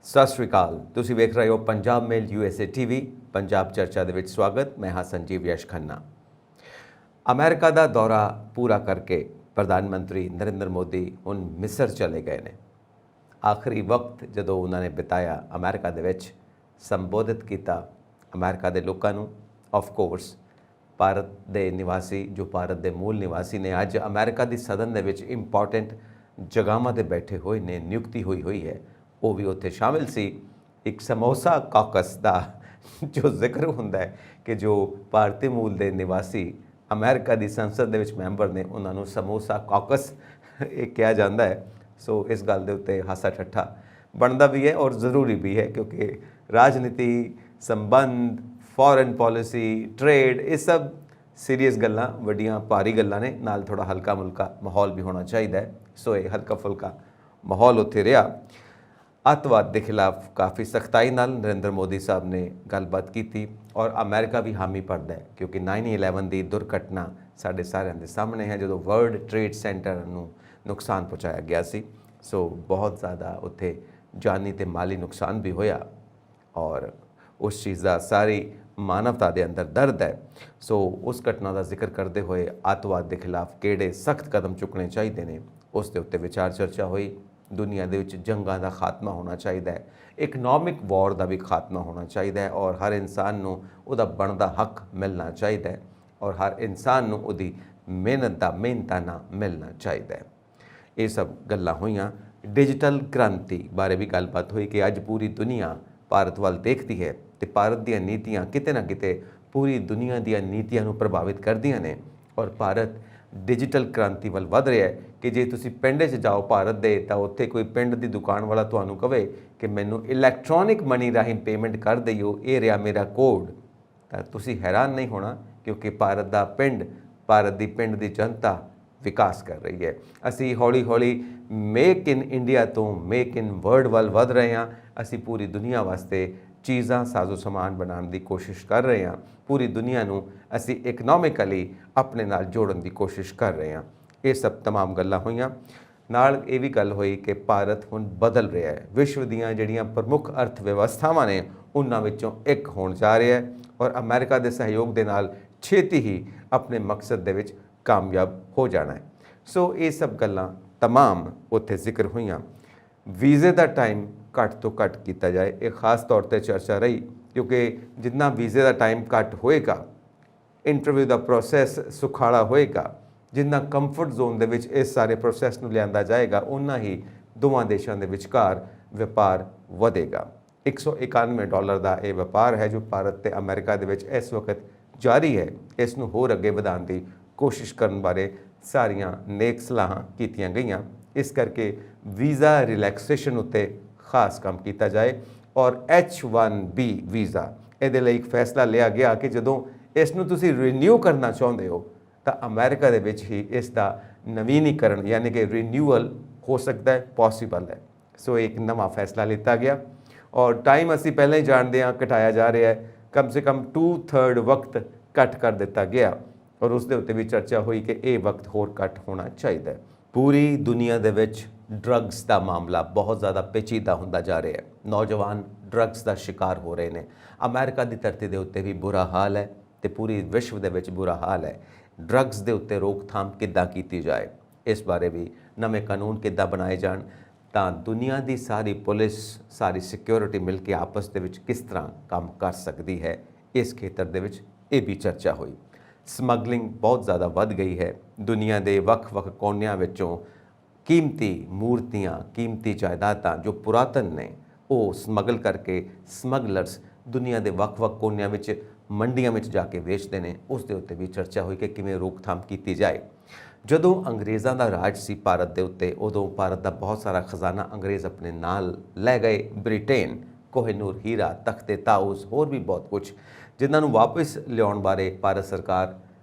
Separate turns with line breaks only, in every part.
ਸਤਿ ਸ਼੍ਰੀ ਅਕਾਲ। ਤੁਸੀਂ ਵੇਖ ਰਹੇ ਹੋ ਪੰਜਾਬ ਮੇਲ USA TV ਪੰਜਾਬ ਚਰਚਾ ਦੇ ਵਿੱਚ ਸਵਾਗਤ। ਮੈਂ ਹਾਂ ਸੰਜੀਵ ਯਸ਼ ਖੰਨਾ। ਅਮਰੀਕਾ ਦਾ ਦੌਰਾ ਪੂਰਾ ਕਰਕੇ ਪ੍ਰਧਾਨ ਮੰਤਰੀ ਨਰਿੰਦਰ ਮੋਦੀ ਹੁਣ ਮਿਸਰ ਚਲੇ ਗਏ ਨੇ। ਆਖਰੀ ਵਕਤ ਜਦੋਂ ਉਹਨਾਂ ਨੇ ਬਿਤਾਇਆ ਅਮਰੀਕਾ ਦੇ ਵਿੱਚ ਸੰਬੋਧਿਤ ਕੀਤਾ ਅਮਰੀਕਾ ਦੇ ਲੋਕਾਂ ਨੂੰ। ਆਫ ਕੋਰਸ ਭਾਰਤ ਦੇ ਨਿਵਾਸੀ ਜੋ ਭਾਰਤ ਦੇ ਮੂਲ ਨਿਵਾਸੀ ਨੇ ਅੱਜ ਅਮਰੀਕਾ ਦੀ ਸਦਨ ਦੇ ਵਿੱਚ ਇੰਪੋਰਟੈਂਟ ਜਗ੍ਹਾਵਾਂ 'ਤੇ ਬੈਠੇ ਹੋਏ ਨੇ, ਨਿਯੁਕਤੀ ਹੋਈ ਹੈ, ਉਹ ਵੀ ਉੱਥੇ ਸ਼ਾਮਿਲ ਸੀ। ਇੱਕ ਸਮੋਸਾ ਕਾਕਸ ਦਾ ਜੋ ਜ਼ਿਕਰ ਹੁੰਦਾ ਹੈ ਕਿ ਜੋ ਭਾਰਤੀ ਮੂਲ ਦੇ ਨਿਵਾਸੀ ਅਮਰੀਕਾ ਦੀ ਸੰਸਦ ਦੇ ਵਿੱਚ ਮੈਂਬਰ ਨੇ ਉਹਨਾਂ ਨੂੰ ਸਮੋਸਾ ਕਾਕਸ ਇਹ ਕਿਹਾ ਜਾਂਦਾ ਹੈ। ਸੋ ਇਸ ਗੱਲ ਦੇ ਉੱਤੇ ਹਾਸਾ ਠੱਠਾ ਬਣਦਾ ਵੀ ਹੈ ਔਰ ਜ਼ਰੂਰੀ ਵੀ ਹੈ ਕਿਉਂਕਿ ਰਾਜਨੀਤੀ, ਸੰਬੰਧ, ਫੋਰਨ ਪੋਲਿਸੀ, ਟ੍ਰੇਡ, ਇਹ ਸਭ ਸੀਰੀਅਸ ਗੱਲਾਂ, ਵੱਡੀਆਂ ਭਾਰੀ ਗੱਲਾਂ ਨੇ। ਨਾਲ ਥੋੜ੍ਹਾ ਹਲਕਾ ਮੁਲਕਾ ਮਾਹੌਲ ਵੀ ਹੋਣਾ ਚਾਹੀਦਾ ਹੈ। ਸੋ ਇਹ ਹਲਕਾ ਫੁਲਕਾ ਮਾਹੌਲ ਉੱਥੇ ਰਿਹਾ। ਅੱਤਵਾਦ ਦੇ ਖਿਲਾਫ ਕਾਫੀ ਸਖਤਾਈ ਨਾਲ ਨਰਿੰਦਰ ਮੋਦੀ ਸਾਹਿਬ ਨੇ ਗੱਲਬਾਤ ਕੀਤੀ ਔਰ ਅਮਰੀਕਾ ਵੀ ਹਾਮੀ ਭਰਦਾ ਹੈ ਕਿਉਂਕਿ 9/11 ਦੀ ਦੁਰਘਟਨਾ ਸਾਡੇ ਸਾਰਿਆਂ ਦੇ ਸਾਹਮਣੇ ਹੈ ਜਦੋਂ ਵਰਲਡ ਟ੍ਰੇਡ ਸੈਂਟਰ ਨੂੰ ਨੁਕਸਾਨ ਪਹੁੰਚਾਇਆ ਗਿਆ ਸੀ। ਸੋ ਬਹੁਤ ਜ਼ਿਆਦਾ ਉੱਥੇ ਜਾਨੀ ਤੇ ਮਾਲੀ ਨੁਕਸਾਨ ਵੀ ਹੋਇਆ ਔਰ ਉਸ ਚੀਜ਼ ਦਾ ਸਾਰੀ ਮਾਨਵਤਾ ਦੇ ਅੰਦਰ ਦਰਦ ਹੈ। ਸੋ ਉਸ ਘਟਨਾ ਦਾ ਜ਼ਿਕਰ ਕਰਦੇ ਹੋਏ ਅੱਤਵਾਦ ਦੇ ਖਿਲਾਫ ਕਿਹੜੇ ਸਖਤ ਕਦਮ ਚੁੱਕਣੇ ਚਾਹੀਦੇ ਨੇ ਉਸ ਦੇ ਉੱਤੇ ਵਿਚਾਰ ਚਰਚਾ ਹੋਈ। ਦੁਨੀਆ ਦੇ ਵਿੱਚ ਜੰਗਾਂ ਦਾ ਖਾਤਮਾ ਹੋਣਾ ਚਾਹੀਦਾ ਹੈ, ਇਕਨੋਮਿਕ ਵਾਰ ਦਾ ਵੀ ਖਾਤਮਾ ਹੋਣਾ ਚਾਹੀਦਾ ਹੈ ਔਰ ਹਰ ਇਨਸਾਨ ਨੂੰ ਉਹਦਾ ਬਣਦਾ ਹੱਕ ਮਿਲਣਾ ਚਾਹੀਦਾ ਹੈ ਔਰ ਹਰ ਇਨਸਾਨ ਨੂੰ ਉਹਦੀ ਮਿਹਨਤ ਦਾ ਮਿਹਨਤਾਨਾ ਮਿਲਣਾ ਚਾਹੀਦਾ ਹੈ। ਇਹ ਸਭ ਗੱਲਾਂ ਹੋਈਆਂ। ਡਿਜੀਟਲ ਕ੍ਰਾਂਤੀ ਬਾਰੇ ਵੀ ਗੱਲਬਾਤ ਹੋਈ ਕਿ ਅੱਜ ਪੂਰੀ ਦੁਨੀਆ ਭਾਰਤ ਵੱਲ ਦੇਖਦੀ ਹੈ ਤੇ ਭਾਰਤ ਦੀਆਂ ਨੀਤੀਆਂ ਕਿਤੇ ਨਾ ਕਿਤੇ ਪੂਰੀ ਦੁਨੀਆ ਦੀਆਂ ਨੀਤੀਆਂ ਨੂੰ ਪ੍ਰਭਾਵਿਤ ਕਰਦੀਆਂ ਨੇ ਔਰ ਭਾਰਤ ਡਿਜੀਟਲ ਕ੍ਰਾਂਤੀ ਵੱਲ ਵਧ ਰਿਹਾ ਹੈ ਕਿ ਜੇ ਤੁਸੀਂ ਪਿੰਡ 'ਚ ਜਾਓ ਭਾਰਤ ਦੇ ਤਾਂ ਉੱਥੇ ਕੋਈ ਪਿੰਡ ਦੀ ਦੁਕਾਨ ਵਾਲਾ ਤੁਹਾਨੂੰ ਕਹੇ ਕਿ ਮੈਨੂੰ ਇਲੈਕਟ੍ਰੋਨਿਕ ਮਨੀ ਰਾਹੀਂ ਪੇਮੈਂਟ ਕਰ ਦਿਓ, ਇਹ ਰਿਹਾ ਮੇਰਾ ਕੋਡ, ਤਾਂ ਤੁਸੀਂ ਹੈਰਾਨ ਨਹੀਂ ਹੋਣਾ ਕਿਉਂਕਿ ਭਾਰਤ ਦੀ ਪਿੰਡ ਦੀ ਜਨਤਾ ਵਿਕਾਸ ਕਰ ਰਹੀ ਹੈ। ਅਸੀਂ ਹੌਲੀ ਹੌਲੀ ਮੇਕ ਇਨ ਇੰਡੀਆ ਤੋਂ ਮੇਕ ਇਨ ਵਰਲਡ ਵੱਲ ਵਧ ਰਹੇ ਹਾਂ। ਅਸੀਂ ਪੂਰੀ ਦੁਨੀਆ ਵਾਸਤੇ ਚੀਜ਼ਾਂ ਸਾਜ਼ੋ ਸਮਾਨ ਬਣਾਉਣ ਦੀ ਕੋਸ਼ਿਸ਼ ਕਰ ਰਹੇ ਹਾਂ। ਪੂਰੀ ਦੁਨੀਆ ਨੂੰ ਅਸੀਂ ਇਕਨੋਮਿਕਲੀ ਆਪਣੇ ਨਾਲ ਜੋੜਨ ਦੀ ਕੋਸ਼ਿਸ਼ ਕਰ ਰਹੇ ਹਾਂ। ਇਹ ਸਭ ਤਮਾਮ ਗੱਲਾਂ ਹੋਈਆਂ। ਨਾਲ ਇਹ ਵੀ ਗੱਲ ਹੋਈ ਕਿ ਭਾਰਤ ਹੁਣ ਬਦਲ ਰਿਹਾ ਹੈ, ਵਿਸ਼ਵ ਦੀਆਂ ਜਿਹੜੀਆਂ ਪ੍ਰਮੁੱਖ ਅਰਥ ਵਿਵਸਥਾਵਾਂ ਨੇ ਉਹਨਾਂ ਵਿੱਚੋਂ ਇੱਕ ਹੋਣ ਜਾ ਰਿਹਾ ਹੈ ਔਰ ਅਮਰੀਕਾ ਦੇ ਸਹਿਯੋਗ ਦੇ ਨਾਲ ਛੇਤੀ ਹੀ ਆਪਣੇ ਮਕਸਦ ਦੇ ਵਿੱਚ ਕਾਮਯਾਬ ਹੋ ਜਾਣਾ ਹੈ। ਸੋ ਇਹ ਸਭ ਗੱਲਾਂ ਤਮਾਮ ਉੱਥੇ ਜ਼ਿਕਰ ਹੋਈਆਂ। ਵੀਜ਼ੇ ਦਾ ਟਾਈਮ ਘੱਟ ਤੋਂ ਘੱਟ ਕੀਤਾ ਜਾਏ, ਇਹ ਖਾਸ ਤੌਰ 'ਤੇ ਚਰਚਾ ਰਹੀ ਕਿਉਂਕਿ ਜਿੰਨਾ ਵੀਜ਼ੇ ਦਾ ਟਾਈਮ ਘੱਟ ਹੋਏਗਾ, ਇੰਟਰਵਿਊ ਦਾ ਪ੍ਰੋਸੈਸ ਸੁਖਾਲਾ ਹੋਏਗਾ, ਜਿੰਨਾ ਕੰਫਰਟ ਜ਼ੋਨ ਦੇ ਵਿੱਚ ਇਸ ਸਾਰੇ ਪ੍ਰੋਸੈਸ ਨੂੰ ਲਿਆਂਦਾ ਜਾਏਗਾ ਉਨਾ ਹੀ ਦੋਵਾਂ ਦੇਸ਼ਾਂ ਦੇ ਵਿਚਕਾਰ ਵਪਾਰ ਵਧੇਗਾ। $191 ਦਾ ਇਹ ਵਪਾਰ ਹੈ ਜੋ ਭਾਰਤ ਤੇ ਅਮਰੀਕਾ ਦੇ ਵਿੱਚ ਇਸ ਵਕਤ ਜਾਰੀ ਹੈ। ਇਸ ਨੂੰ ਹੋਰ ਅੱਗੇ ਵਧਾਉਣ ਦੀ ਕੋਸ਼ਿਸ਼ ਕਰਨ ਬਾਰੇ ਸਾਰੀਆਂ ਨੇਕ ਸਲਾਹਾਂ ਕੀਤੀਆਂ ਗਈਆਂ। ਇਸ ਕਰਕੇ ਵੀਜ਼ਾ ਰਿਲੈਕਸੇਸ਼ਨ ਉੱਤੇ ਖਾਸ ਕੰਮ ਕੀਤਾ ਜਾਏ ਔਰ H1B ਵੀਜ਼ਾ, ਇਹਦੇ ਲਈ ਇੱਕ ਫੈਸਲਾ ਲਿਆ ਗਿਆ ਕਿ ਜਦੋਂ ਇਸ ਨੂੰ ਤੁਸੀਂ ਰੀਨਿਊ ਕਰਨਾ ਚਾਹੁੰਦੇ ਹੋ ਤਾਂ ਅਮਰੀਕਾ ਦੇ ਵਿੱਚ ਹੀ ਇਸ ਦਾ ਨਵੀਨੀਕਰਨ ਯਾਨੀ ਕਿ ਰੀਨਿਊਅਲ ਹੋ ਸਕਦਾ ਹੈ, ਪੋਸੀਬਲ ਹੈ। ਸੋ ਇੱਕ ਨਵਾਂ ਫੈਸਲਾ ਲਿੱਤਾ ਗਿਆ ਔਰ ਟਾਈਮ ਅਸੀਂ ਪਹਿਲਾਂ ਹੀ ਜਾਣਦੇ ਹਾਂ ਘਟਾਇਆ ਜਾ ਰਿਹਾ ਹੈ। ਕਮ ਸੇ ਕਮ 2/3 ਵਕਤ ਘੱਟ ਕਰ ਦਿੱਤਾ ਗਿਆ ਔਰ ਉਸ ਦੇ ਉੱਤੇ ਵੀ ਚਰਚਾ ਹੋਈ ਕਿ ਇਹ ਵਕਤ ਹੋਰ ਘੱਟ ਹੋਣਾ ਚਾਹੀਦਾ ਹੈ। ਪੂਰੀ ਦੁਨੀਆ ਦੇ ਵਿੱਚ ਡਰੱਗਸ ਦਾ ਮਾਮਲਾ ਬਹੁਤ ਜ਼ਿਆਦਾ ਪੇਚੀਦਾ ਹੁੰਦਾ ਜਾ ਰਿਹਾ ਹੈ। ਨੌਜਵਾਨ ਡਰੱਗਸ ਦਾ ਸ਼ਿਕਾਰ ਹੋ ਰਹੇ ਨੇ। ਅਮਰੀਕਾ ਦੀ ਧਰਤੀ ਦੇ ਉੱਤੇ ਵੀ ਬੁਰਾ ਹਾਲ ਹੈ ਤੇ ਪੂਰੀ ਵਿਸ਼ਵ ਦੇ ਵਿੱਚ ਬੁਰਾ ਹਾਲ ਹੈ। ਡਰੱਗਸ ਦੇ ਉੱਤੇ ਰੋਕਥਾਮ ਕਿੱਦਾਂ ਕੀਤੀ ਜਾਏ, ਇਸ ਬਾਰੇ ਵੀ ਨਵੇਂ ਕਾਨੂੰਨ ਕਿੱਦਾਂ ਬਣਾਏ ਜਾਣ ਤਾਂ ਦੁਨੀਆ ਦੀ ਸਾਰੀ ਪੁਲਿਸ, ਸਾਰੀ ਸਿਕਿਉਰਿਟੀ ਮਿਲ ਕੇ ਆਪਸ ਦੇ ਵਿੱਚ ਕਿਸ ਤਰ੍ਹਾਂ ਕੰਮ ਕਰ ਸਕਦੀ ਹੈ, ਇਸ ਖੇਤਰ ਦੇ ਵਿੱਚ ਇਹ ਵੀ ਚਰਚਾ ਹੋਈ। ਸਮਗਲਿੰਗ ਬਹੁਤ ਜ਼ਿਆਦਾ ਵੱਧ ਗਈ ਹੈ। ਦੁਨੀਆ ਦੇ ਵੱਖ-ਵੱਖ ਕੋਨਿਆਂ ਵਿੱਚੋਂ ਕੀਮਤੀ ਮੂਰਤੀਆਂ, ਕੀਮਤੀ ਜਾਇਦਾਦਾਂ ਜੋ ਪੁਰਾਤਨ ਨੇ ਉਹ ਸਮਗਲ ਕਰਕੇ ਸਮਗਲਰਸ ਦੁਨੀਆ ਦੇ ਵੱਖ-ਵੱਖ ਕੋਨਿਆਂ ਵਿੱਚ ਮੰਡੀਆਂ ਵਿੱਚ ਜਾ ਕੇ ਵੇਚਦੇ ਨੇ। ਉਸ ਦੇ ਉੱਤੇ ਵੀ ਚਰਚਾ ਹੋਈ ਕਿ ਕਿਵੇਂ ਰੋਕਥਾਮ ਕੀਤੀ ਜਾਏ। ਜਦੋਂ ਅੰਗਰੇਜ਼ਾਂ ਦਾ ਰਾਜ ਸੀ ਭਾਰਤ ਦੇ ਉੱਤੇ ਉਦੋਂ ਭਾਰਤ ਦਾ ਬਹੁਤ ਸਾਰਾ ਖਜ਼ਾਨਾ ਅੰਗਰੇਜ਼ ਆਪਣੇ ਨਾਲ ਲੈ ਗਏ। ਬ੍ਰਿਟੇਨ, ਕੋਹਿਨੂਰ ਹੀਰਾ, ਤਖਤੇ ਤਾਊਸ, ਹੋਰ ਵੀ ਬਹੁਤ ਕੁਝ ਜਿਨ੍ਹਾਂ ਨੂੰ ਵਾਪਸ ਲਿਆਉਣ ਬਾਰੇ ਭਾਰਤ ਸਰਕਾਰ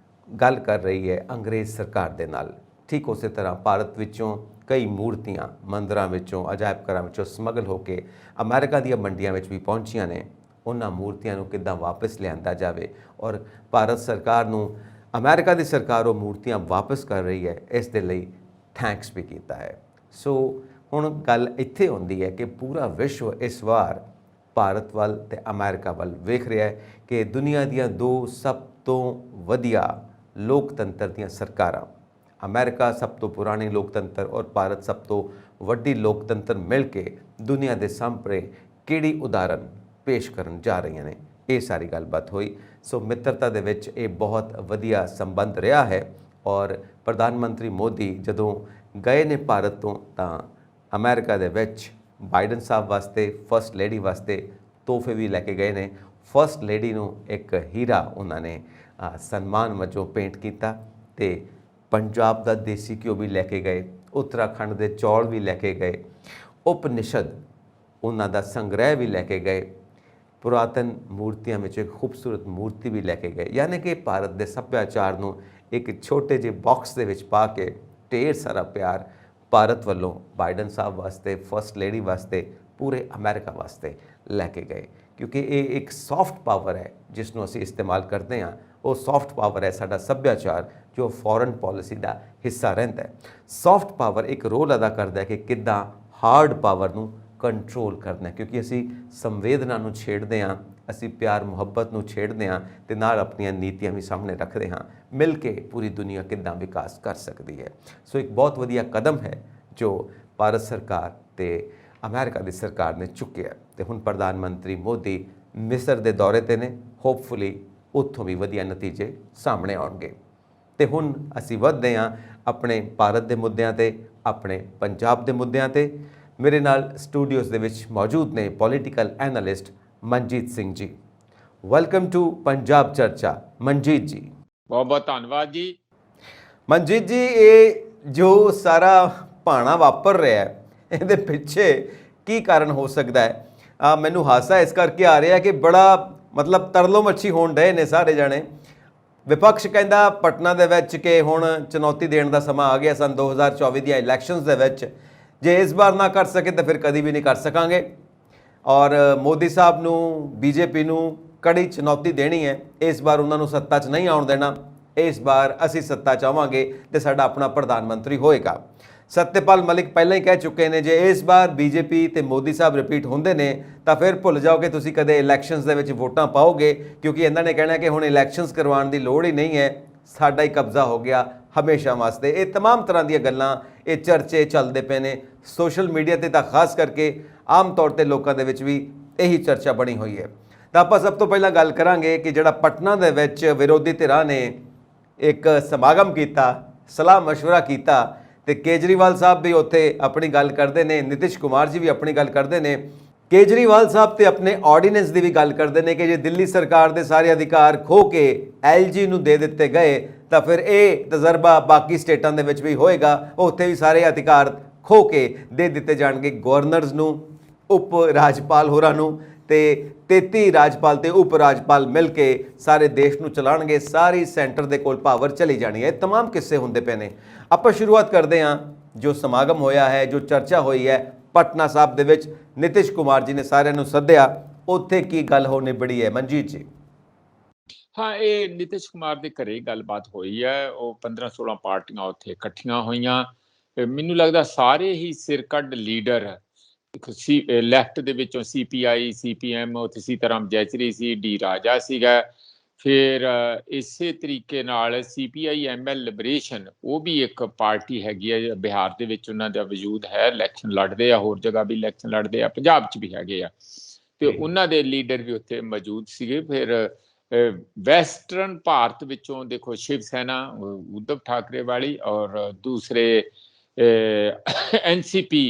ਗੱਲ ਕਰ ਰਹੀ ਹੈ ਅੰਗਰੇਜ਼ ਸਰਕਾਰ ਦੇ ਨਾਲ। ਠੀਕ ਉਸੇ ਤਰ੍ਹਾਂ ਭਾਰਤ ਵਿੱਚੋਂ ਕਈ ਮੂਰਤੀਆਂ ਮੰਦਰਾਂ ਵਿੱਚੋਂ, ਅਜਾਇਬ ਘਰਾਂ ਵਿੱਚੋਂ ਸਮਗਲ ਹੋ ਕੇ ਅਮਰੀਕਾ ਦੀਆਂ ਮੰਡੀਆਂ ਵਿੱਚ ਵੀ ਪਹੁੰਚੀਆਂ ਨੇ। ਉਹਨਾਂ ਮੂਰਤੀਆਂ ਨੂੰ ਕਿੱਦਾਂ ਵਾਪਸ ਲਿਆਂਦਾ ਜਾਵੇ ਔਰ ਭਾਰਤ ਸਰਕਾਰ ਨੂੰ ਅਮਰੀਕਾ ਦੀ ਸਰਕਾਰ ਉਹ ਮੂਰਤੀਆਂ ਵਾਪਸ ਕਰ ਰਹੀ ਹੈ, ਇਸ ਦੇ ਲਈ ਥੈਂਕਸ ਵੀ ਕੀਤਾ ਹੈ। ਸੋ ਹੁਣ ਗੱਲ ਇੱਥੇ ਆਉਂਦੀ ਹੈ ਕਿ ਪੂਰਾ ਵਿਸ਼ਵ ਇਸ ਵਾਰ ਭਾਰਤ ਵੱਲ ਤੇ ਅਮਰੀਕਾ ਵੱਲ ਵੇਖ ਰਿਹਾ ਹੈ ਕਿ ਦੁਨੀਆ ਦੀਆਂ ਦੋ ਸਭ ਤੋਂ ਵਧੀਆ ਲੋਕਤੰਤਰ ਦੀਆਂ ਸਰਕਾਰਾਂ, ਅਮਰੀਕਾ ਸਭ ਤੋਂ ਪੁਰਾਣੀ ਲੋਕਤੰਤਰ ਔਰ ਭਾਰਤ ਸਭ ਤੋਂ ਵੱਡੀ ਲੋਕਤੰਤਰ ਮਿਲ ਕੇ ਦੁਨੀਆ ਦੇ ਸਾਹਮਣੇ ਕਿਹੜੀ ਉਦਾਹਰਨ ਪੇਸ਼ ਕਰਨ ਜਾ ਰਹੀਆਂ ਨੇ, ਇਹ ਸਾਰੀ ਗੱਲਬਾਤ ਹੋਈ। ਸੋ ਮਿੱਤਰਤਾ ਦੇ ਵਿੱਚ ਇਹ ਬਹੁਤ ਵਧੀਆ ਸੰਬੰਧ ਰਿਹਾ ਹੈ ਔਰ ਪ੍ਰਧਾਨ ਮੰਤਰੀ ਮੋਦੀ ਜਦੋਂ ਗਏ ਨੇ ਭਾਰਤ ਤੋਂ ਤਾਂ ਅਮਰੀਕਾ ਦੇ ਵਿੱਚ ਬਾਈਡਨ ਸਾਹਿਬ ਵਾਸਤੇ, ਫਸਟ ਲੇਡੀ ਵਾਸਤੇ ਤੋਹਫੇ ਵੀ ਲੈ ਕੇ ਗਏ ਨੇ। ਫਸਟ ਲੇਡੀ ਨੂੰ ਇੱਕ ਹੀਰਾ ਉਹਨਾਂ ਨੇ ਸਨਮਾਨ ਵਜੋਂ ਪੇਂਟ ਕੀਤਾ ਤੇ ਪੰਜਾਬ ਦਾ ਦੇਸੀ ਘਿਓ ਵੀ ਲੈ ਕੇ ਗਏ, ਉੱਤਰਾਖੰਡ ਦੇ ਚੌਲ ਵੀ ਲੈ ਕੇ ਗਏ, ਉਪਨਿਸ਼ਦ ਉਹਨਾਂ ਦਾ ਸੰਗ੍ਰਹਿ ਵੀ ਲੈ ਕੇ ਗਏ, ਪੁਰਾਤਨ ਮੂਰਤੀਆਂ ਵਿੱਚ ਇੱਕ ਖੂਬਸੂਰਤ ਮੂਰਤੀ ਵੀ ਲੈ ਕੇ ਗਏ। ਯਾਨੀ ਕਿ ਭਾਰਤ ਦੇ ਸੱਭਿਆਚਾਰ ਨੂੰ ਇੱਕ ਛੋਟੇ ਜਿਹੇ ਬਾਕਸ ਦੇ ਵਿੱਚ ਪਾ ਕੇ ਢੇਰ ਸਾਰਾ ਪਿਆਰ ਭਾਰਤ ਵੱਲੋਂ ਬਾਈਡਨ ਸਾਹਿਬ ਵਾਸਤੇ, ਫਸਟ ਲੇਡੀ ਵਾਸਤੇ, ਪੂਰੇ ਅਮਰੀਕਾ ਵਾਸਤੇ ਲੈ ਕੇ ਗਏ। ਕਿਉਂਕਿ ਇਹ ਇੱਕ ਸੌਫਟ ਪਾਵਰ ਹੈ ਜਿਸ ਨੂੰ ਅਸੀਂ ਇਸਤੇਮਾਲ ਕਰਦੇ ਹਾਂ। ਉਹ ਸੌਫਟ ਪਾਵਰ ਹੈ ਸਾਡਾ ਸੱਭਿਆਚਾਰ ਜੋ ਫੋਰਨ ਪਾਲਿਸੀ ਦਾ ਹਿੱਸਾ ਰਹਿੰਦਾ ਹੈ। ਸੌਫਟ ਪਾਵਰ ਇੱਕ ਰੋਲ ਅਦਾ ਕਰਦਾ ਹੈ ਕਿ ਕਿੱਦਾਂ ਹਾਰਡ ਪਾਵਰ ਨੂੰ ਕੰਟਰੋਲ ਕਰਨਾ, ਕਿਉਂਕਿ ਅਸੀਂ ਸੰਵੇਦਨਾ ਨੂੰ ਛੇੜਦੇ ਹਾਂ, ਅਸੀਂ ਪਿਆਰ ਮੁਹੱਬਤ ਨੂੰ ਛੇੜਦੇ ਹਾਂ ਤੇ ਨਾਲ ਆਪਣੀਆਂ ਨੀਤੀਆਂ ਵੀ ਸਾਹਮਣੇ ਰੱਖਦੇ ਹਾਂ। ਮਿਲ ਕੇ ਪੂਰੀ ਦੁਨੀਆ ਕਿੱਦਾਂ ਵਿਕਾਸ ਕਰ ਸਕਦੀ ਹੈ। ਸੋ ਇੱਕ ਬਹੁਤ ਵਧੀਆ ਕਦਮ ਹੈ ਜੋ ਭਾਰਤ ਸਰਕਾਰ ਤੇ ਅਮਰੀਕਾ ਦੀ ਸਰਕਾਰ ਨੇ ਚੁੱਕਿਆ ਤੇ ਹੁਣ ਪ੍ਰਧਾਨ ਮੰਤਰੀ ਮੋਦੀ ਮਿਸਰ ਦੇ ਦੌਰੇ ਤੇ ਨੇ। ਹੋਪਫੁਲੀ ਉੱਥੋਂ ਵੀ ਵਧੀਆ ਨਤੀਜੇ ਸਾਹਮਣੇ ਆਉਣਗੇ। ਤੇ ਹੁਣ ਅਸੀਂ ਵੱਧਦੇ ਹਾਂ ਆਪਣੇ ਭਾਰਤ ਦੇ ਮੁੱਦਿਆਂ ਤੇ, ਆਪਣੇ ਪੰਜਾਬ ਦੇ ਮੁੱਦਿਆਂ ਤੇ। ਮੇਰੇ ਨਾਲ ਸਟੂਡੀਓਜ਼ ਦੇ ਵਿੱਚ ਮੌਜੂਦ ਨੇ political analyst Manjeet Singh ji. Welcome to Punjab ਚਰਚਾ ਮਨਜੀਤ ਜੀ।
ਬਹੁਤ ਬਹੁਤ ਧੰਨਵਾਦ ਜੀ।
ਮਨਜੀਤ ਜੀ, ਇਹ ਜੋ ਸਾਰਾ ਭਾਣਾ ਵਾਪਰ ਰਿਹਾ ਹੈ ਇਹਦੇ ਪਿੱਛੇ ਕੀ ਕਾਰਨ ਹੋ ਸਕਦਾ ਹੈ? ਮੈਨੂੰ ਹਾਸਾ ਇਸ ਕਰਕੇ ਆ ਰਿਹਾ ਕਿ ਬੜਾ ਮਤਲਬ ਤਰਲੋ ਮੱਛੀ ਹੋਣ ਡਏ ਨੇ ਸਾਰੇ ਜਾਣੇ। ਵਿਪਕਸ਼ ਕਹਿੰਦਾ ਪਟਨਾ ਦੇ ਵਿੱਚ ਕਿ ਹੁਣ ਚੁਣੌਤੀ ਦੇਣ ਦਾ ਸਮਾਂ ਆ ਗਿਆ ਸਨ 2024 ਦੀਆਂ ਇਲੈਕਸ਼ਨਸ ਦੇ ਵਿੱਚ, ਜੇ ਇਸ ਵਾਰ ਨਾ ਕਰ ਸਕੇ ਤਾਂ ਫਿਰ ਕਦੀ ਵੀ ਨਹੀਂ ਕਰ ਸਕਾਂਗੇ। ਔਰ ਮੋਦੀ ਸਾਹਿਬ ਨੂੰ, ਬੀਜੇਪੀ ਨੂੰ ਕੜੀ ਚੁਣੌਤੀ ਦੇਣੀ ਹੈ। ਇਸ ਵਾਰ ਉਹਨਾਂ ਨੂੰ ਸੱਤਾ 'ਚ ਨਹੀਂ ਆਉਣ ਦੇਣਾ। ਇਸ ਵਾਰ ਅਸੀਂ ਸੱਤਾ ਚਾਹਾਂਗੇ ਤੇ ਸਾਡਾ ਆਪਣਾ ਪ੍ਰਧਾਨ ਮੰਤਰੀ ਹੋਏਗਾ। ਸਤਿਆਪਾਲ ਮਲਿਕ ਪਹਿਲਾਂ ਹੀ ਕਹਿ ਚੁੱਕੇ ਨੇ ਜੇ ਇਸ ਵਾਰ ਬੀਜੇਪੀ ਤੇ ਮੋਦੀ ਸਾਹਿਬ ਰਿਪੀਟ ਹੁੰਦੇ ਨੇ ਤਾਂ ਫਿਰ ਭੁੱਲ ਜਾਓ ਕਿ ਤੁਸੀਂ ਕਦੇ ਇਲੈਕਸ਼ਨਸ ਦੇ ਵਿੱਚ ਵੋਟਾਂ ਪਾਓਗੇ, ਕਿਉਂਕਿ ਇਹਨਾਂ ਨੇ ਕਹਿਣਾ ਕਿ ਹੁਣ ਇਲੈਕਸ਼ਨਸ ਕਰਵਾਉਣ ਦੀ ਲੋੜ ਹੀ ਨਹੀਂ ਹੈ, ਸਾਡਾ ਹੀ ਕਬਜ਼ਾ ਹੋ ਗਿਆ ਹਮੇਸ਼ਾ ਵਾਸਤੇ। ਇਹ तमाम ਤਰ੍ਹਾਂ ਦੀਆਂ ਗੱਲਾਂ, ਇਹ ਚਰਚੇ ਚੱਲਦੇ ਪਏ ਨੇ ਸੋਸ਼ਲ ਮੀਡੀਆ ਤੇ, ਤਾਂ ਖਾਸ ਕਰਕੇ ਆਮ ਤੌਰ ਤੇ ਲੋਕਾਂ ਦੇ ਵਿੱਚ ਵੀ ਇਹੀ ਚਰਚਾ ਬਣੀ ਹੋਈ ਹੈ। ਤਾਂ ਆਪਾਂ ਸਭ ਤੋਂ ਪਹਿਲਾਂ ਗੱਲ ਕਰਾਂਗੇ ਕਿ ਜਿਹੜਾ ਪਟਨਾ ਦੇ ਵਿੱਚ ਵਿਰੋਧੀ ਧਿਰਾਂ ਨੇ ਇੱਕ ਸਮਾਗਮ ਕੀਤਾ, ਸਲਾਹ ਮਸ਼ਵਰਾ ਕੀਤਾ ਤੇ ਕੇਜਰੀਵਾਲ ਸਾਹਿਬ ਵੀ ਉੱਥੇ ਆਪਣੀ ਗੱਲ ਕਰਦੇ ਨੇ, ਨਿਤਿਸ਼ ਕੁਮਾਰ ਜੀ ਵੀ ਆਪਣੀ ਗੱਲ ਕਰਦੇ ਨੇ। ਕੇਜਰੀਵਾਲ ਸਾਹਿਬ ਤੇ ਆਪਣੇ ਆਰਡੀਨੈਂਸ ਦੀ ਵੀ ਗੱਲ ਕਰਦੇ ਨੇ ਕਿ ਜੇ ਦਿੱਲੀ ਸਰਕਾਰ ਦੇ ਸਾਰੇ ਅਧਿਕਾਰ ਖੋ ਕੇ ਐਲਜੀ ਨੂੰ ਦੇ ਦਿੱਤੇ ਗਏ ਤਾਂ ਫਿਰ ਇਹ ਤਜਰਬਾ ਬਾਕੀ ਸਟੇਟਾਂ ਦੇ ਵਿੱਚ ਵੀ ਹੋਏਗਾ, ਉੱਥੇ ਵੀ ਸਾਰੇ ਅਧਿਕਾਰ ਖੋ ਕੇ ਦੇ ਦਿੱਤੇ ਜਾਣਗੇ ਗਵਰਨਰਸ ਨੂੰ, ਉਪ ਰਾਜਪਾਲ ਹੋਰਾਂ ਨੂੰ, ਤੇ 33 ਰਾਜਪਾਲ ਤੇ ਉਪ ਰਾਜਪਾਲ ਮਿਲ ਕੇ ਸਾਰੇ ਦੇਸ਼ ਨੂੰ ਚਲਾਉਣਗੇ, ਸਾਰੀ ਸੈਂਟਰ ਦੇ ਕੋਲ ਪਾਵਰ ਚਲੀ ਜਾਣੀ ਹੈ। ਇਹ तमाम ਕਿੱਸੇ ਹੁੰਦੇ ਪਏ ਨੇ। ਆਪਾਂ ਸ਼ੁਰੂਆਤ ਕਰਦੇ ਹਾਂ ਜੋ ਸਮਾਗਮ ਹੋਇਆ ਹੈ, ਜੋ ਚਰਚਾ ਹੋਈ ਹੈ ਪਟਨਾ ਸਾਹਿਬ ਦੇ ਵਿੱਚ, ਨਿਤਿਸ਼ ਕੁਮਾਰ ਜੀ ਨੇ ਸਾਰਿਆਂ ਨੂੰ ਸੱਦਿਆ, ਉੱਥੇ ਕੀ ਗੱਲ ਹੋ ਨਿਬੜੀ ਹੈ ਮਨਜੀਤ ਜੀ?
ਹਾਂ, ਇਹ ਨਿਤਿਸ਼ ਕੁਮਾਰ ਦੇ ਘਰੇ ਗੱਲਬਾਤ ਹੋਈ ਹੈ। ਉਹ 15-16 ਪਾਰਟੀਆਂ ਉੱਥੇ ਇਕੱਠੀਆਂ ਹੋਈਆਂ। ਮੈਨੂੰ ਲੱਗਦਾ ਸਾਰੇ ਹੀ ਸਿਰਕੱਢ ਲੀਡਰ ਲੈਫਟ ਦੇ ਵਿੱਚੋਂ CPI, CPM, ਉੱਥੇ ਸੀਤਾਰਾਮ ਜੈਚਰੀ ਸੀ, ਡੀ ਰਾਜਾ ਸੀਗਾ, ਫਿਰ ਇਸੇ ਤਰੀਕੇ ਨਾਲ CPI ML ਲਿਬਰੇਸ਼ਨ, ਉਹ ਵੀ ਇੱਕ ਪਾਰਟੀ ਹੈਗੀ ਹੈ ਬਿਹਾਰ ਦੇ ਵਿੱਚ, ਉਹਨਾਂ ਦਾ ਵਜੂਦ ਹੈ, ਇਲੈਕਸ਼ਨ ਲੜਦੇ ਆ, ਹੋਰ ਜਗ੍ਹਾ ਵੀ ਇਲੈਕਸ਼ਨ ਲੜਦੇ ਆ, ਪੰਜਾਬ 'ਚ ਵੀ ਹੈਗੇ ਆ, ਤੇ ਉਹਨਾਂ ਦੇ ਲੀਡਰ ਵੀ ਉੱਥੇ ਮੌਜੂਦ ਸੀਗੇ। ਫਿਰ ਵੈਸਟਰਨ ਭਾਰਤ ਵਿੱਚੋਂ ਦੇਖੋ ਸ਼ਿਵ ਸੈਨਾ, ਉद्धਵ ਠਾਕਰੇ ਵਾਲੀ, ਔਰ ਦੂਸਰੇ NCP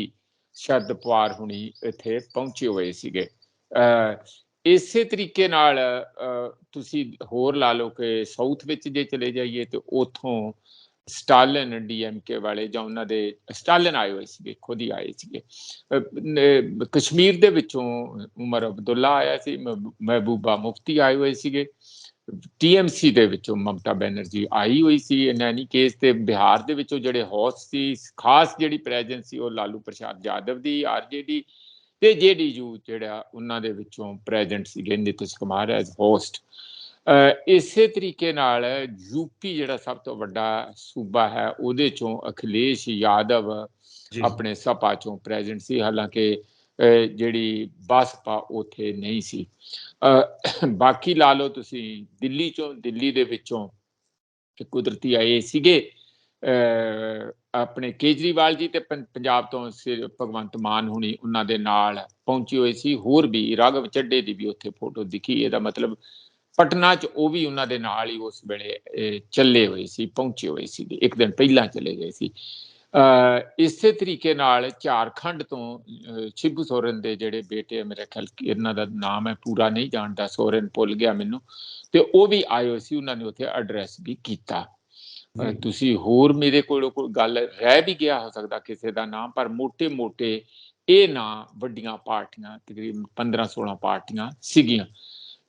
ਸ਼ਰਦ ਪਵਾਰ ਹੁਣੀ ਇੱਥੇ ਪਹੁੰਚੇ ਹੋਏ ਸੀਗੇ। ਇਸੇ ਤਰੀਕੇ ਨਾਲ ਤੁਸੀਂ ਹੋਰ ਲਾ ਲਓ ਕਿ ਸਾਊਥ ਵਿੱਚ ਜੇ ਚਲੇ ਜਾਈਏ ਤੇ ਉੱਥੋਂ ਸਟਾਲਿਨ, DMK ਵਾਲੇ, ਜਾਂ ਉਹਨਾਂ ਦੇ ਸਟਾਲਿਨ ਆਏ ਹੋਏ ਸੀਗੇ, ਖੁਦ ਹੀ ਆਏ ਸੀਗੇ। ਕਸ਼ਮੀਰ ਦੇ ਵਿੱਚੋਂ ਉਮਰ ਅਬਦੁੱਲਾ ਆਇਆ ਸੀ, ਮਹਿਬੂਬਾ ਮੁਫਤੀ ਆਏ ਹੋਏ ਸੀਗੇ, TMC ਦੇ ਵਿੱਚੋਂ ਮਮਤਾ ਬੈਨਰਜੀ ਆਈ ਹੋਈ ਸੀ। ਇਨ ਐਨੀ ਕੇਸ ਤੇ ਬਿਹਾਰ ਦੇ ਵਿੱਚੋਂ ਜਿਹੜੇ ਹੋਸਟ ਸੀ, ਖਾਸ ਜਿਹੜੀ ਪ੍ਰੈਜ਼ੈਂਸ ਸੀ, ਉਹ ਲਾਲੂ ਪ੍ਰਸਾਦ ਯਾਦਵ ਦੀ RJD, ਤੇ JDU ਜਿਹੜਾ ਉਹਨਾਂ ਦੇ ਵਿੱਚੋਂ ਪ੍ਰੈਜ਼ੈਂਟ ਸੀਗੇ ਨਿਤਿਸ਼ ਕੁਮਾਰ ਐਜ਼ ਹੋਸਟ। ਇਸੇ ਤਰੀਕੇ ਨਾਲ ਯੂਪੀ ਜਿਹੜਾ ਸਭ ਤੋਂ ਵੱਡਾ ਸੂਬਾ ਹੈ, ਉਹਦੇ ਚੋਂ ਅਖਿਲੇਸ਼ ਯਾਦਵ
ਜੀ
ਆਪਣੇ ਸਪਾ ਚੋਂ ਪ੍ਰੈਜ਼ੈਂਟ ਸੀ, ਹਾਲਾਂਕਿ ਜਿਹੜੀ ਬਸਪਾ ਉੱਥੇ ਨਹੀਂ ਸੀ। ਬਾਕੀ ਲਾ ਲਓ ਤੁਸੀਂ ਦਿੱਲੀ ਚੋਂ, ਦਿੱਲੀ ਦੇ ਵਿੱਚੋਂ ਕੁਦਰਤੀ ਆਏ ਸੀਗੇ ਆਪਣੇ ਕੇਜਰੀਵਾਲ ਜੀ, ਤੇ ਪੰਜਾਬ ਤੋਂ ਭਗਵੰਤ ਮਾਨ ਹੁਣੀ ਉਹਨਾਂ ਦੇ ਨਾਲ ਪਹੁੰਚੇ ਹੋਏ ਸੀ। ਹੋਰ ਵੀ ਰਾਘਵ ਚੱਡੇ ਦੀ ਵੀ ਉੱਥੇ ਫੋਟੋ ਦਿਖੀ, ਇਹਦਾ ਮਤਲਬ ਪਟਨਾ ਚ ਉਹ ਵੀ ਉਹਨਾਂ ਦੇ ਨਾਲ ਹੀ ਉਸ ਵੇਲੇ ਚੱਲੇ ਹੋਏ ਸੀ, ਪਹੁੰਚੇ ਹੋਏ ਸੀ, ਇੱਕ ਦਿਨ ਪਹਿਲਾਂ ਚਲੇ ਗਏ ਸੀ। ਇਸੇ ਤਰੀਕੇ ਨਾਲ ਝਾਰਖੰਡ ਤੋਂ ਸ਼ਿਬੂ ਸੋਰਨ ਦੇ ਜਿਹੜੇ ਬੇਟੇ, ਮੇਰੇ ਖਿਆਲ ਇਹਨਾਂ ਦਾ ਨਾਮ ਹੈ ਪੂਰਾ ਨਹੀਂ ਜਾਣਦਾ, ਸੋਰਨ ਭੁੱਲ ਗਿਆ ਮੈਨੂੰ, ਤੇ ਉਹ ਵੀ ਆਏ ਹੋਏ ਸੀ, ਉਹਨਾਂ ਨੇ ਉੱਥੇ ਐਡਰੈਸ ਵੀ ਕੀਤਾ। ਤੁਸੀਂ ਹੋਰ ਮੇਰੇ ਕੋਲ ਕੋਈ ਗੱਲ ਰਹਿ ਵੀ ਗਿਆ ਹੋ ਸਕਦਾ ਕਿਸੇ ਦਾ ਨਾਮ, ਪਰ ਮੋਟੇ ਮੋਟੇ ਇਹ ਨਾ ਵੱਡੀਆਂ ਪਾਰਟੀਆਂ ਤਕਰੀਬਨ 15-16 ਪਾਰਟੀਆਂ ਸੀਗੀਆਂ।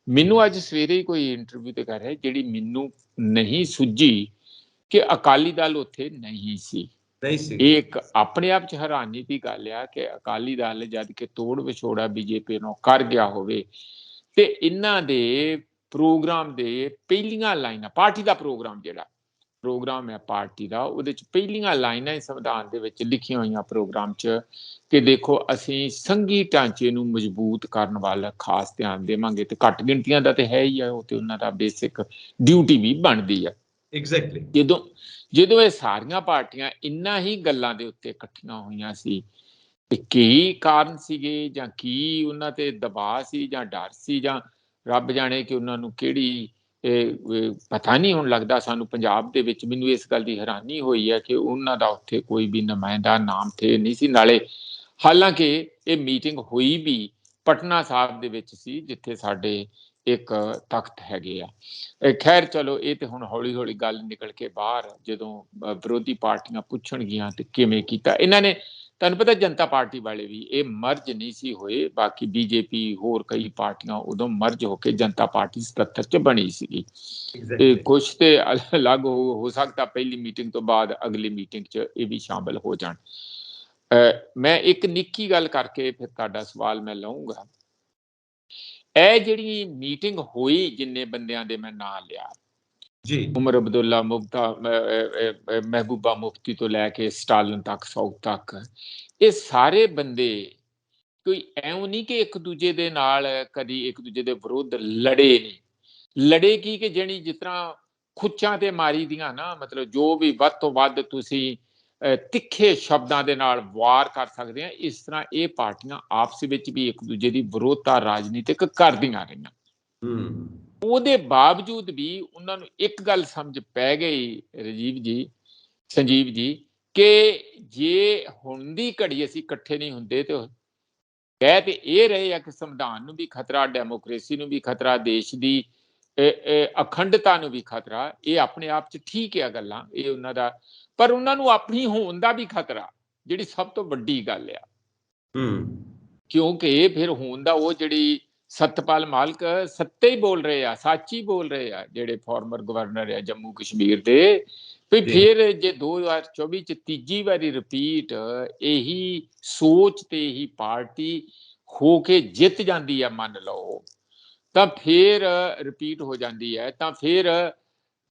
ਮੈਨੂੰ ਅੱਜ ਸਵੇਰੇ ਹੀ ਕੋਈ ਇੰਟਰਵਿਊ ਤੇ ਕਰ ਰਿਹਾ, ਜਿਹੜੀ ਮੈਨੂੰ ਨਹੀਂ ਸੁੱਝੀ ਕਿ ਅਕਾਲੀ ਦਲ ਉੱਥੇ ਨਹੀਂ ਸੀ। ਇਹ ਇੱਕ ਆਪਣੇ ਆਪ ਚ ਹੈਰਾਨੀ ਦੀ ਗੱਲ ਆ ਕਿ ਅਕਾਲੀ ਦਲ ਜਦ ਕਿ ਤੋੜ ਵਿਛੋੜਾ ਬੀਜੇਪੀ ਨੂੰ ਕਰ ਗਿਆ ਹੋਵੇ, ਤੇ ਇਹਨਾਂ ਦੇ ਪ੍ਰੋਗਰਾਮ ਦੇ ਪਹਿਲੀਆਂ ਲਾਈਨਾਂ, ਪਾਰਟੀ ਦਾ ਪ੍ਰੋਗਰਾਮ ਜਿਹੜਾ ਪ੍ਰੋਗਰਾਮ ਹੈ ਪਾਰਟੀ ਦਾ, ਉਹਦੇ ਚ ਪਹਿਲੀਆਂ ਲਾਈਨਾਂ ਸੰਵਿਧਾਨ ਦੇ ਵਿੱਚ ਲਿਖੀਆਂ ਹੋਈਆਂ ਪ੍ਰੋਗਰਾਮ ਚ ਕਿ ਦੇਖੋ ਅਸੀਂ ਸੰਘੀ ਢਾਂਚੇ ਨੂੰ ਮਜ਼ਬੂਤ ਕਰਨ ਵੱਲ ਖਾਸ ਧਿਆਨ ਦੇਵਾਂਗੇ, ਤੇ ਘੱਟ ਗਿਣਤੀਆਂ ਦਾ ਤੇ ਹੈ ਹੀ ਆ, ਉਹ ਤੇ ਉਹਨਾਂ ਦਾ ਬੇਸਿਕ ਡਿਊਟੀ ਵੀ ਬਣਦੀ ਆ।
ਐਗਜ਼ੈਕਟਲੀ
ਜਦੋਂ ਇਹ ਸਾਰੀਆਂ ਪਾਰਟੀਆਂ ਇੰਨਾ ਹੀ ਗੱਲਾਂ ਦੇ ਉੱਤੇ ਇਕੱਠੀਆਂ ਹੋਈਆਂ ਸੀ, ਤੇ ਕੀ ਕਾਰਨ ਸੀਗੇ, ਜਾਂ ਕੀ ਉਹਨਾਂ ਤੇ ਦਬਾਅ ਸੀ, ਜਾਂ ਡਰ ਸੀ, ਜਾਂ ਰੱਬ ਜਾਣੇ ਕਿ ਉਹਨਾਂ ਨੂੰ ਕਿਹੜੀ ਪਤਾ ਨਹੀਂ ਹੁਣ ਲੱਗਦਾ ਸਾਨੂੰ ਪੰਜਾਬ ਦੇ ਵਿੱਚ। ਮੈਨੂੰ ਇਸ ਗੱਲ ਦੀ ਹੈਰਾਨੀ ਹੋਈ ਹੈ ਕਿ ਉਹਨਾਂ ਦਾ ਉੱਥੇ ਕੋਈ ਵੀ ਨੁਮਾਇੰਦਾ ਨਾਮ ਤੇ ਨਹੀਂ ਸੀ, ਨਾਲੇ ਹਾਲਾਂਕਿ ਇਹ ਮੀਟਿੰਗ ਹੋਈ ਵੀ ਪਟਨਾ ਸਾਹਿਬ ਦੇ ਵਿੱਚ ਸੀ, ਜਿੱਥੇ ਸਾਡੇ ਇੱਕ ਤਖਤ ਹੈਗੇ ਆ। ਖੈਰ ਚਲੋ, ਇਹ ਤੇ ਹੁਣ ਹੌਲੀ ਹੌਲੀ ਗੱਲ ਨਿਕਲ ਕੇ ਬਾਹਰ, ਜਦੋਂ ਵਿਰੋਧੀ ਪਾਰਟੀਆਂ ਪੁੱਛਣਗੀਆਂ ਤੇ ਕਿਵੇਂ ਕੀਤਾ ਇਹਨਾਂ ਨੇ। ਤੁਹਾਨੂੰ ਪਤਾ ਜਨਤਾ ਪਾਰਟੀ ਵਾਲੇ ਵੀ ਇਹ ਮਰਜ ਨਹੀਂ ਸੀ ਹੋਏ, ਬਾਕੀ ਬੀਜੇਪੀ ਹੋਰ ਕਈ ਪਾਰਟੀਆਂ ਉਦੋਂ ਮਰਜ ਹੋ ਕੇ ਜਨਤਾ ਪਾਰਟੀ 77 ਚ ਬਣੀ ਸੀਗੀ। ਕੁਛ ਤੇ ਅਲੱਗ ਹੋ ਸਕਦਾ ਪਹਿਲੀ ਮੀਟਿੰਗ ਤੋਂ ਬਾਅਦ ਅਗਲੀ ਮੀਟਿੰਗ ਚ ਇਹ ਵੀ ਸ਼ਾਮਲ ਹੋ ਜਾਣ। ਮੈਂ ਇੱਕ ਨਿੱਕੀ ਗੱਲ ਕਰਕੇ ਫਿਰ ਤੁਹਾਡਾ ਸਵਾਲ ਮੈਂ ਲਊਂਗਾ। ਇਹ ਜਿਹੜੀ ਮੀਟਿੰਗ ਹੋਈ, ਜਿੰਨੇ ਬੰਦਿਆਂ ਦੇ ਮੈਂ ਨਾਂ ਲਿਆ ਜੀ, ਉਮਰ ਅਬਦੁੱਲਾ, ਮਹਿਬੂਬਾ ਮੁਫਤੀ ਤੋਂ ਲੈ ਕੇ ਸਟਾਲਿਨ ਤੱਕ, ਸਾਊਥ ਤੱਕ, ਇਹ ਸਾਰੇ ਬੰਦੇ ਕੋਈ ਐਉਂ ਨਹੀਂ ਕਿ ਇੱਕ ਦੂਜੇ ਦੇ ਨਾਲ ਕਦੀ ਇੱਕ ਦੂਜੇ ਦੇ ਵਿਰੁੱਧ ਲੜੇ ਨਹੀਂ। ਲੜੇ ਕੀ ਕਿ ਜਿਹੜੀ ਜਿਸ ਤਰ੍ਹਾਂ ਖੁੱਚਾਂ ਤੇ ਮਾਰੀ ਦੀਆਂ ਨਾ, ਮਤਲਬ ਜੋ ਵੀ ਵੱਧ ਤੋਂ ਵੱਧ ਤੁਸੀਂ ਤਿੱਖੇ ਸ਼ਬਦਾਂ ਦੇ ਨਾਲ ਵਾਰ ਕਰ ਸਕਦੇ ਆ, ਇਸ ਤਰ੍ਹਾਂ ਇਹ ਪਾਰਟੀਆਂ ਆਪਸ ਵਿੱਚ ਵੀ ਇੱਕ ਦੂਜੇ ਦੀ ਵਿਰੋਧਤਾ ਰਾਜਨੀਤਿਕ ਕਰਦੀਆਂ ਰਹੀਆਂ। ਉਹਦੇ ਬਾਵਜੂਦ ਵੀ ਉਹਨਾਂ ਨੂੰ ਇੱਕ ਗੱਲ ਸਮਝ ਪੈ ਗਈ ਸੰਜੀਵ ਜੀ, ਕਿ ਜੇ ਹੁਣ ਦੀ ਘੜੀ ਅਸੀਂ ਇਕੱਠੇ ਨਹੀਂ ਹੁੰਦੇ ਤੇ ਕਹਿ ਤੇ ਇਹ ਰਹੇ ਆ ਕਿ ਸੰਵਿਧਾਨ ਨੂੰ ਵੀ ਖਤਰਾ, ਡੈਮੋਕ੍ਰੇਸੀ ਨੂੰ ਵੀ ਖਤਰਾ, ਦੇਸ਼ ਦੀ ਅਖੰਡਤਾ ਨੂੰ ਵੀ ਖਤਰਾ। ਇਹ ਆਪਣੇ ਆਪ ਚ ਠੀਕ ਹੈ ਗੱਲਾਂ, ਇਹ ਉਹਨਾਂ ਦਾ, ਪਰ ਉਹਨਾਂ ਨੂੰ ਆਪਣੀ ਹੋਣ ਦਾ ਵੀ ਖਤਰਾ, ਜਿਹੜੀ ਸਭ ਤੋਂ ਵੱਡੀ ਗੱਲ ਆ। ਕਿਉਂਕਿ ਫਿਰ ਹੋਣ ਦਾ ਉਹ ਜਿਹੜੀ ਸਤਪਾਲ ਮਾਲਕ ਸੱਤੇ ਹੀ ਬੋਲ ਰਹੇ ਆ, ਸੱਚ ਹੀ ਬੋਲ ਰਹੇ ਆ, ਜਿਹੜੇ ਫਾਰਮਰ ਗਵਰਨਰ ਆ ਜੰਮੂ ਕਸ਼ਮੀਰ ਦੇ। ਫਿਰ ਜੇ 2024 ਚ ਤੀਜੀ ਵਾਰੀ ਰਿਪੀਟ ਇਹੀ ਸੋਚ ਤੇ ਇਹੀ ਪਾਰਟੀ ਹੋ ਕੇ ਜਿੱਤ ਜਾਂਦੀ ਹੈ, ਮੰਨ ਲਓ, ਤਾਂ ਫਿਰ ਰਿਪੀਟ ਹੋ ਜਾਂਦੀ ਹੈ, ਤਾਂ ਫਿਰ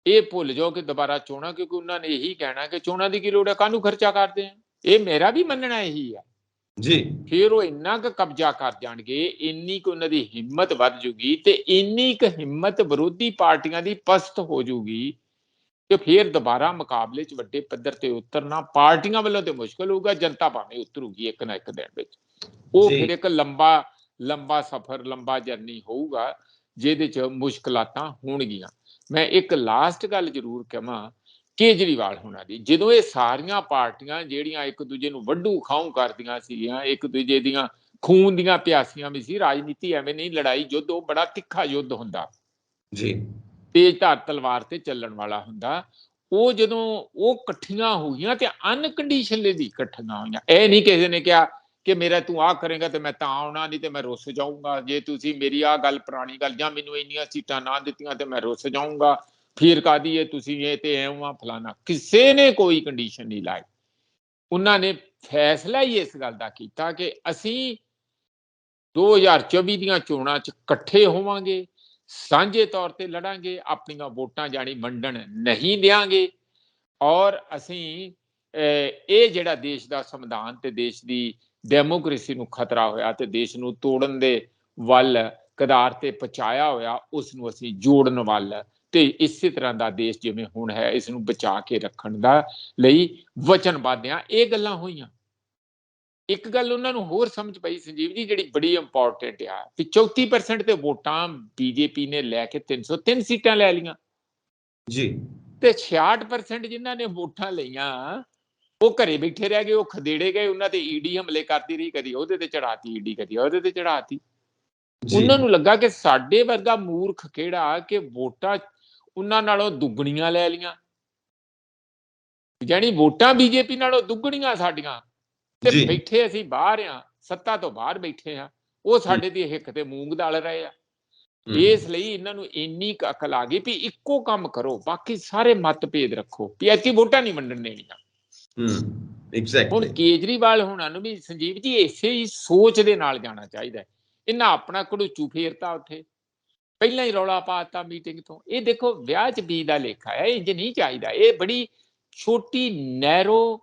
ਇਹ ਭੁੱਲ ਜਾਓ ਕਿ ਦੁਬਾਰਾ ਚੋਣਾਂ, ਕਿਉਂਕਿ ਉਹਨਾਂ ਨੇ ਇਹੀ ਕਹਿਣਾ ਕਿ ਚੋਣਾਂ ਦੀ ਕੀ ਲੋੜ ਹੈ, ਕਾਹਨੂੰ ਖਰਚਾ ਕਰਦੇ ਆ। ਇਹ ਮੇਰਾ ਵੀ ਮੰਨਣਾ ਇਹੀ ਆ ਜੀ। ਫਿਰ ਉਹ ਇੰਨਾ ਕੁ ਕਬਜ਼ਾ ਕਰ ਜਾਣਗੇ, ਇੰਨੀ ਕੁ ਉਹਨਾਂ ਦੀ ਹਿੰਮਤ ਵੱਧ ਜੂਗੀ, ਤੇ ਇੰਨੀ ਕੁ ਹਿੰਮਤ ਵਿਰੋਧੀ ਪਾਰਟੀਆਂ ਦੀ ਪਸਤ ਹੋ ਜੂਗੀ ਕਿ ਫਿਰ ਦੁਬਾਰਾ ਮੁਕਾਬਲੇ 'ਚ ਵੱਡੇ ਪੱਧਰ ਤੇ ਉਤਰਨਾ ਪਾਰਟੀਆਂ ਵੱਲੋਂ ਤੇ ਮੁਸ਼ਕਲ ਹੋਊਗਾ, ਜਨਤਾ ਭਾਵੇਂ ਉਤਰੂਗੀ ਇੱਕ ਨਾ ਇੱਕ ਦਿਨ ਵਿੱਚ। ਉਹ ਫਿਰ ਇੱਕ ਲੰਬਾ ਸਫ਼ਰ, ਲੰਬਾ ਜਰਨੀ ਹੋਊਗਾ, ਜਿਹਦੇ 'ਚ ਮੁਸ਼ਕਲਾਤਾਂ ਹੋਣਗੀਆਂ। ਮੈਂ ਇੱਕ ਲਾਸਟ ਗੱਲ ਜ਼ਰੂਰ ਕਹਾਂ, ਕੇਜਰੀਵਾਲ ਹੋਣਾ ਦੀ, ਜਦੋਂ ਇਹ ਸਾਰੀਆਂ ਪਾਰਟੀਆਂ ਜਿਹੜੀਆਂ ਇੱਕ ਦੂਜੇ ਨੂੰ ਵੱਢੂ ਖਾਊ ਕਰਦੀਆਂ ਸੀਗੀਆਂ, ਇੱਕ ਦੂਜੇ ਦੀਆਂ ਖੂਨ ਦੀਆਂ ਪਿਆਸੀਆਂ ਵੀ ਸੀ, ਰਾਜਨੀਤੀ ਐਵੇਂ ਨਹੀਂ ਲੜਾਈ ਯੁੱਧ, ਉਹ ਬੜਾ ਤਿੱਖਾ ਯੁੱਧ ਹੁੰਦਾ ਜੀ, ਤੇਜ਼ ਧਾਰ ਤਲਵਾਰ ਤੇ ਚੱਲਣ ਵਾਲਾ ਹੁੰਦਾ। ਉਹ ਜਦੋਂ ਉਹ ਇਕੱਠੀਆਂ ਹੋ ਗਈਆਂ ਤੇ ਅਨਕੰਡੀਸ਼ਨਲੀ ਇਕੱਠੀਆਂ ਹੋਈਆਂ, ਇਹ ਨਹੀਂ ਕਿਸੇ ਨੇ ਕਿਹਾ ਕਿ ਮੇਰਾ ਤੂੰ ਆਹ ਕਰੇਗਾ ਤੇ ਮੈਂ ਤਾਂ ਆਉਣਾ, ਨਹੀਂ ਤੇ ਮੈਂ ਰੁੱਸ ਜਾਊਂਗਾ, ਜੇ ਤੁਸੀਂ ਮੇਰੀ ਆਹ ਗੱਲ ਪੁਰਾਣੀ ਗੱਲ, ਜਾਂ ਮੈਨੂੰ ਇੰਨੀਆਂ ਸੀਟਾਂ ਨਾ ਦਿੱਤੀਆਂ ਤੇ ਮੈਂ ਰੁੱਸ ਜਾਊਂਗਾ, ਫਿਰ ਕਾਹਦੀ ਇਹ ਤੁਸੀਂ ਇਹ ਤੇ ਐਵਾਂ ਫਲਾਣਾ। ਕਿਸੇ ਨੇ ਕੋਈ ਕੰਡੀਸ਼ਨ ਨਹੀਂ ਲਾਈ। ਉਹਨਾਂ ਨੇ ਫੈਸਲਾ ਹੀ ਇਸ ਗੱਲ ਦਾ ਕੀਤਾ ਕਿ ਅਸੀਂ 2024 ਦੀਆਂ ਚੋਣਾਂ 'ਚ ਇਕੱਠੇ ਹੋਵਾਂਗੇ, ਸਾਂਝੇ ਤੌਰ ਤੇ ਲੜਾਂਗੇ, ਆਪਣੀਆਂ ਵੋਟਾਂ ਜਾਣੀ ਵੰਡਣ ਨਹੀਂ ਦਿਆਂਗੇ। ਔਰ ਅਸੀਂ ਇਹ ਜਿਹੜਾ ਦੇਸ਼ ਦਾ ਸੰਵਿਧਾਨ ਤੇ ਦੇਸ਼ ਦੀ ਡੈਮੋਕ੍ਰੇਸੀ ਨੂੰ ਖਤਰਾ ਹੋਇਆ ਤੇ ਦੇਸ਼ ਨੂੰ ਤੋੜਨ ਦੇ ਵੱਲ ਕਦਾਰ ਤੇ ਪਹੁੰਚਾਇਆ ਹੋਇਆ, ਉਸ ਨੂੰ ਅਸੀਂ ਜੋੜਨ ਵੱਲ ਤੇ ਇਸੇ ਤਰ੍ਹਾਂ ਦਾ ਦੇਸ਼ ਜਿਵੇਂ ਹੁਣ ਹੈ ਇਸ ਨੂੰ ਬਚਾ ਕੇ ਰੱਖਣ ਦਾ ਲਈ ਵਚਨਬੱਧ ਆ। ਇਹ ਗੱਲਾਂ ਹੋਈਆਂ। ਇੱਕ ਗੱਲ ਉਹਨਾਂ ਨੂੰ ਹੋਰ ਸਮਝ ਪਈ ਸੰਜੀਵ ਜੀ, ਜਿਹੜੀ ਬੜੀ ਇੰਪੋਰਟੈਂਟ ਆ, ਕਿ 34% ਤੇ ਵੋਟਾਂ ਬੀਜੇਪੀ ਨੇ ਲੈ ਕੇ 303 ਸੀਟਾਂ ਲੈ ਲਈਆਂ
ਜੀ,
ਤੇ 66% ਜਿਨ੍ਹਾਂ ਨੇ ਵੋਟਾਂ ਲਈਆਂ ਉਹ ਘਰੇ ਬੈਠੇ ਰਹਿ ਗਏ, ਉਹ ਖਦੇੜੇ ਗਏ। ਉਹਨਾਂ ਤੇ ਈਡੀ ਹਮਲੇ ਕਰਦੀ ਰਹੀ, ਕਦੀ ਉਹਦੇ ਤੇ ਚੜਾਤੀ ਈਡੀ, ਕਦੀ ਉਹਦੇ ਤੇ ਚੜਾਤੀ। ਉਹਨਾਂ ਨੂੰ ਲੱਗਾ ਕਿ ਸਾਡੇ ਵਰਗਾ ਮੂਰਖ ਕਿਹੜਾ ਕਿ ਵੋਟਾਂ ਉਹਨਾਂ ਨਾਲੋਂ ਦੁੱਗਣੀਆਂ ਲੈ ਲੀਆਂ, ਜਾਨੀ ਵੋਟਾਂ ਬੀਜੇਪੀ ਨਾਲੋਂ ਦੁੱਗਣੀਆਂ ਸਾਡੀਆਂ, ਤੇ ਬੈਠੇ ਅਸੀਂ ਬਾਹਰ ਆ, ਸੱਤਾ ਤੋਂ ਬਾਹਰ ਬੈਠੇ ਆ, ਉਹ ਸਾਡੇ ਦੀ ਹਿੱਕ ਤੇ ਮੂੰਗ ਦਲ ਰਹੇ ਆ। ਇਸ ਲਈ ਇਹਨਾਂ ਨੂੰ ਇੰਨੀ ਕੁ ਅਕਲ ਆ ਗਈ ਵੀ ਇੱਕੋ ਕੰਮ ਕਰੋ, ਬਾਕੀ ਸਾਰੇ ਮਤਭੇਦ ਰੱਖੋ, ਵੀ ਐਤਕੀ ਵੋਟਾਂ ਨਹੀਂ ਵੰਡਣ ਦੇਣੀਆਂ। ਹੁਣ ਕੇਜਰੀਵਾਲ ਹੋਣਾ ਨੂੰ ਵੀ ਸੰਜੀਵ ਜੀ ਇਸੇ ਹੀ ਸੋਚ ਦੇ ਨਾਲ ਜਾਣਾ ਚਾਹੀਦਾ। ਇਹਨਾਂ ਆਪਣਾ ਘੜੂਚੂ ਫੇਰਤਾ, ਉੱਥੇ ਪਹਿਲਾਂ ਹੀ ਰੌਲਾ ਪਾਤਾ ਮੀਟਿੰਗ ਤੋਂ। ਇਹ ਦੇਖੋ ਵਿਆਹ 'ਚ ਬੀ ਦਾ ਲੇਖਾ ਹੈ, ਇੰਜ ਨਹੀਂ ਚਾਹੀਦਾ। ਇਹ ਬੜੀ ਛੋਟੀ ਨੈਰੋ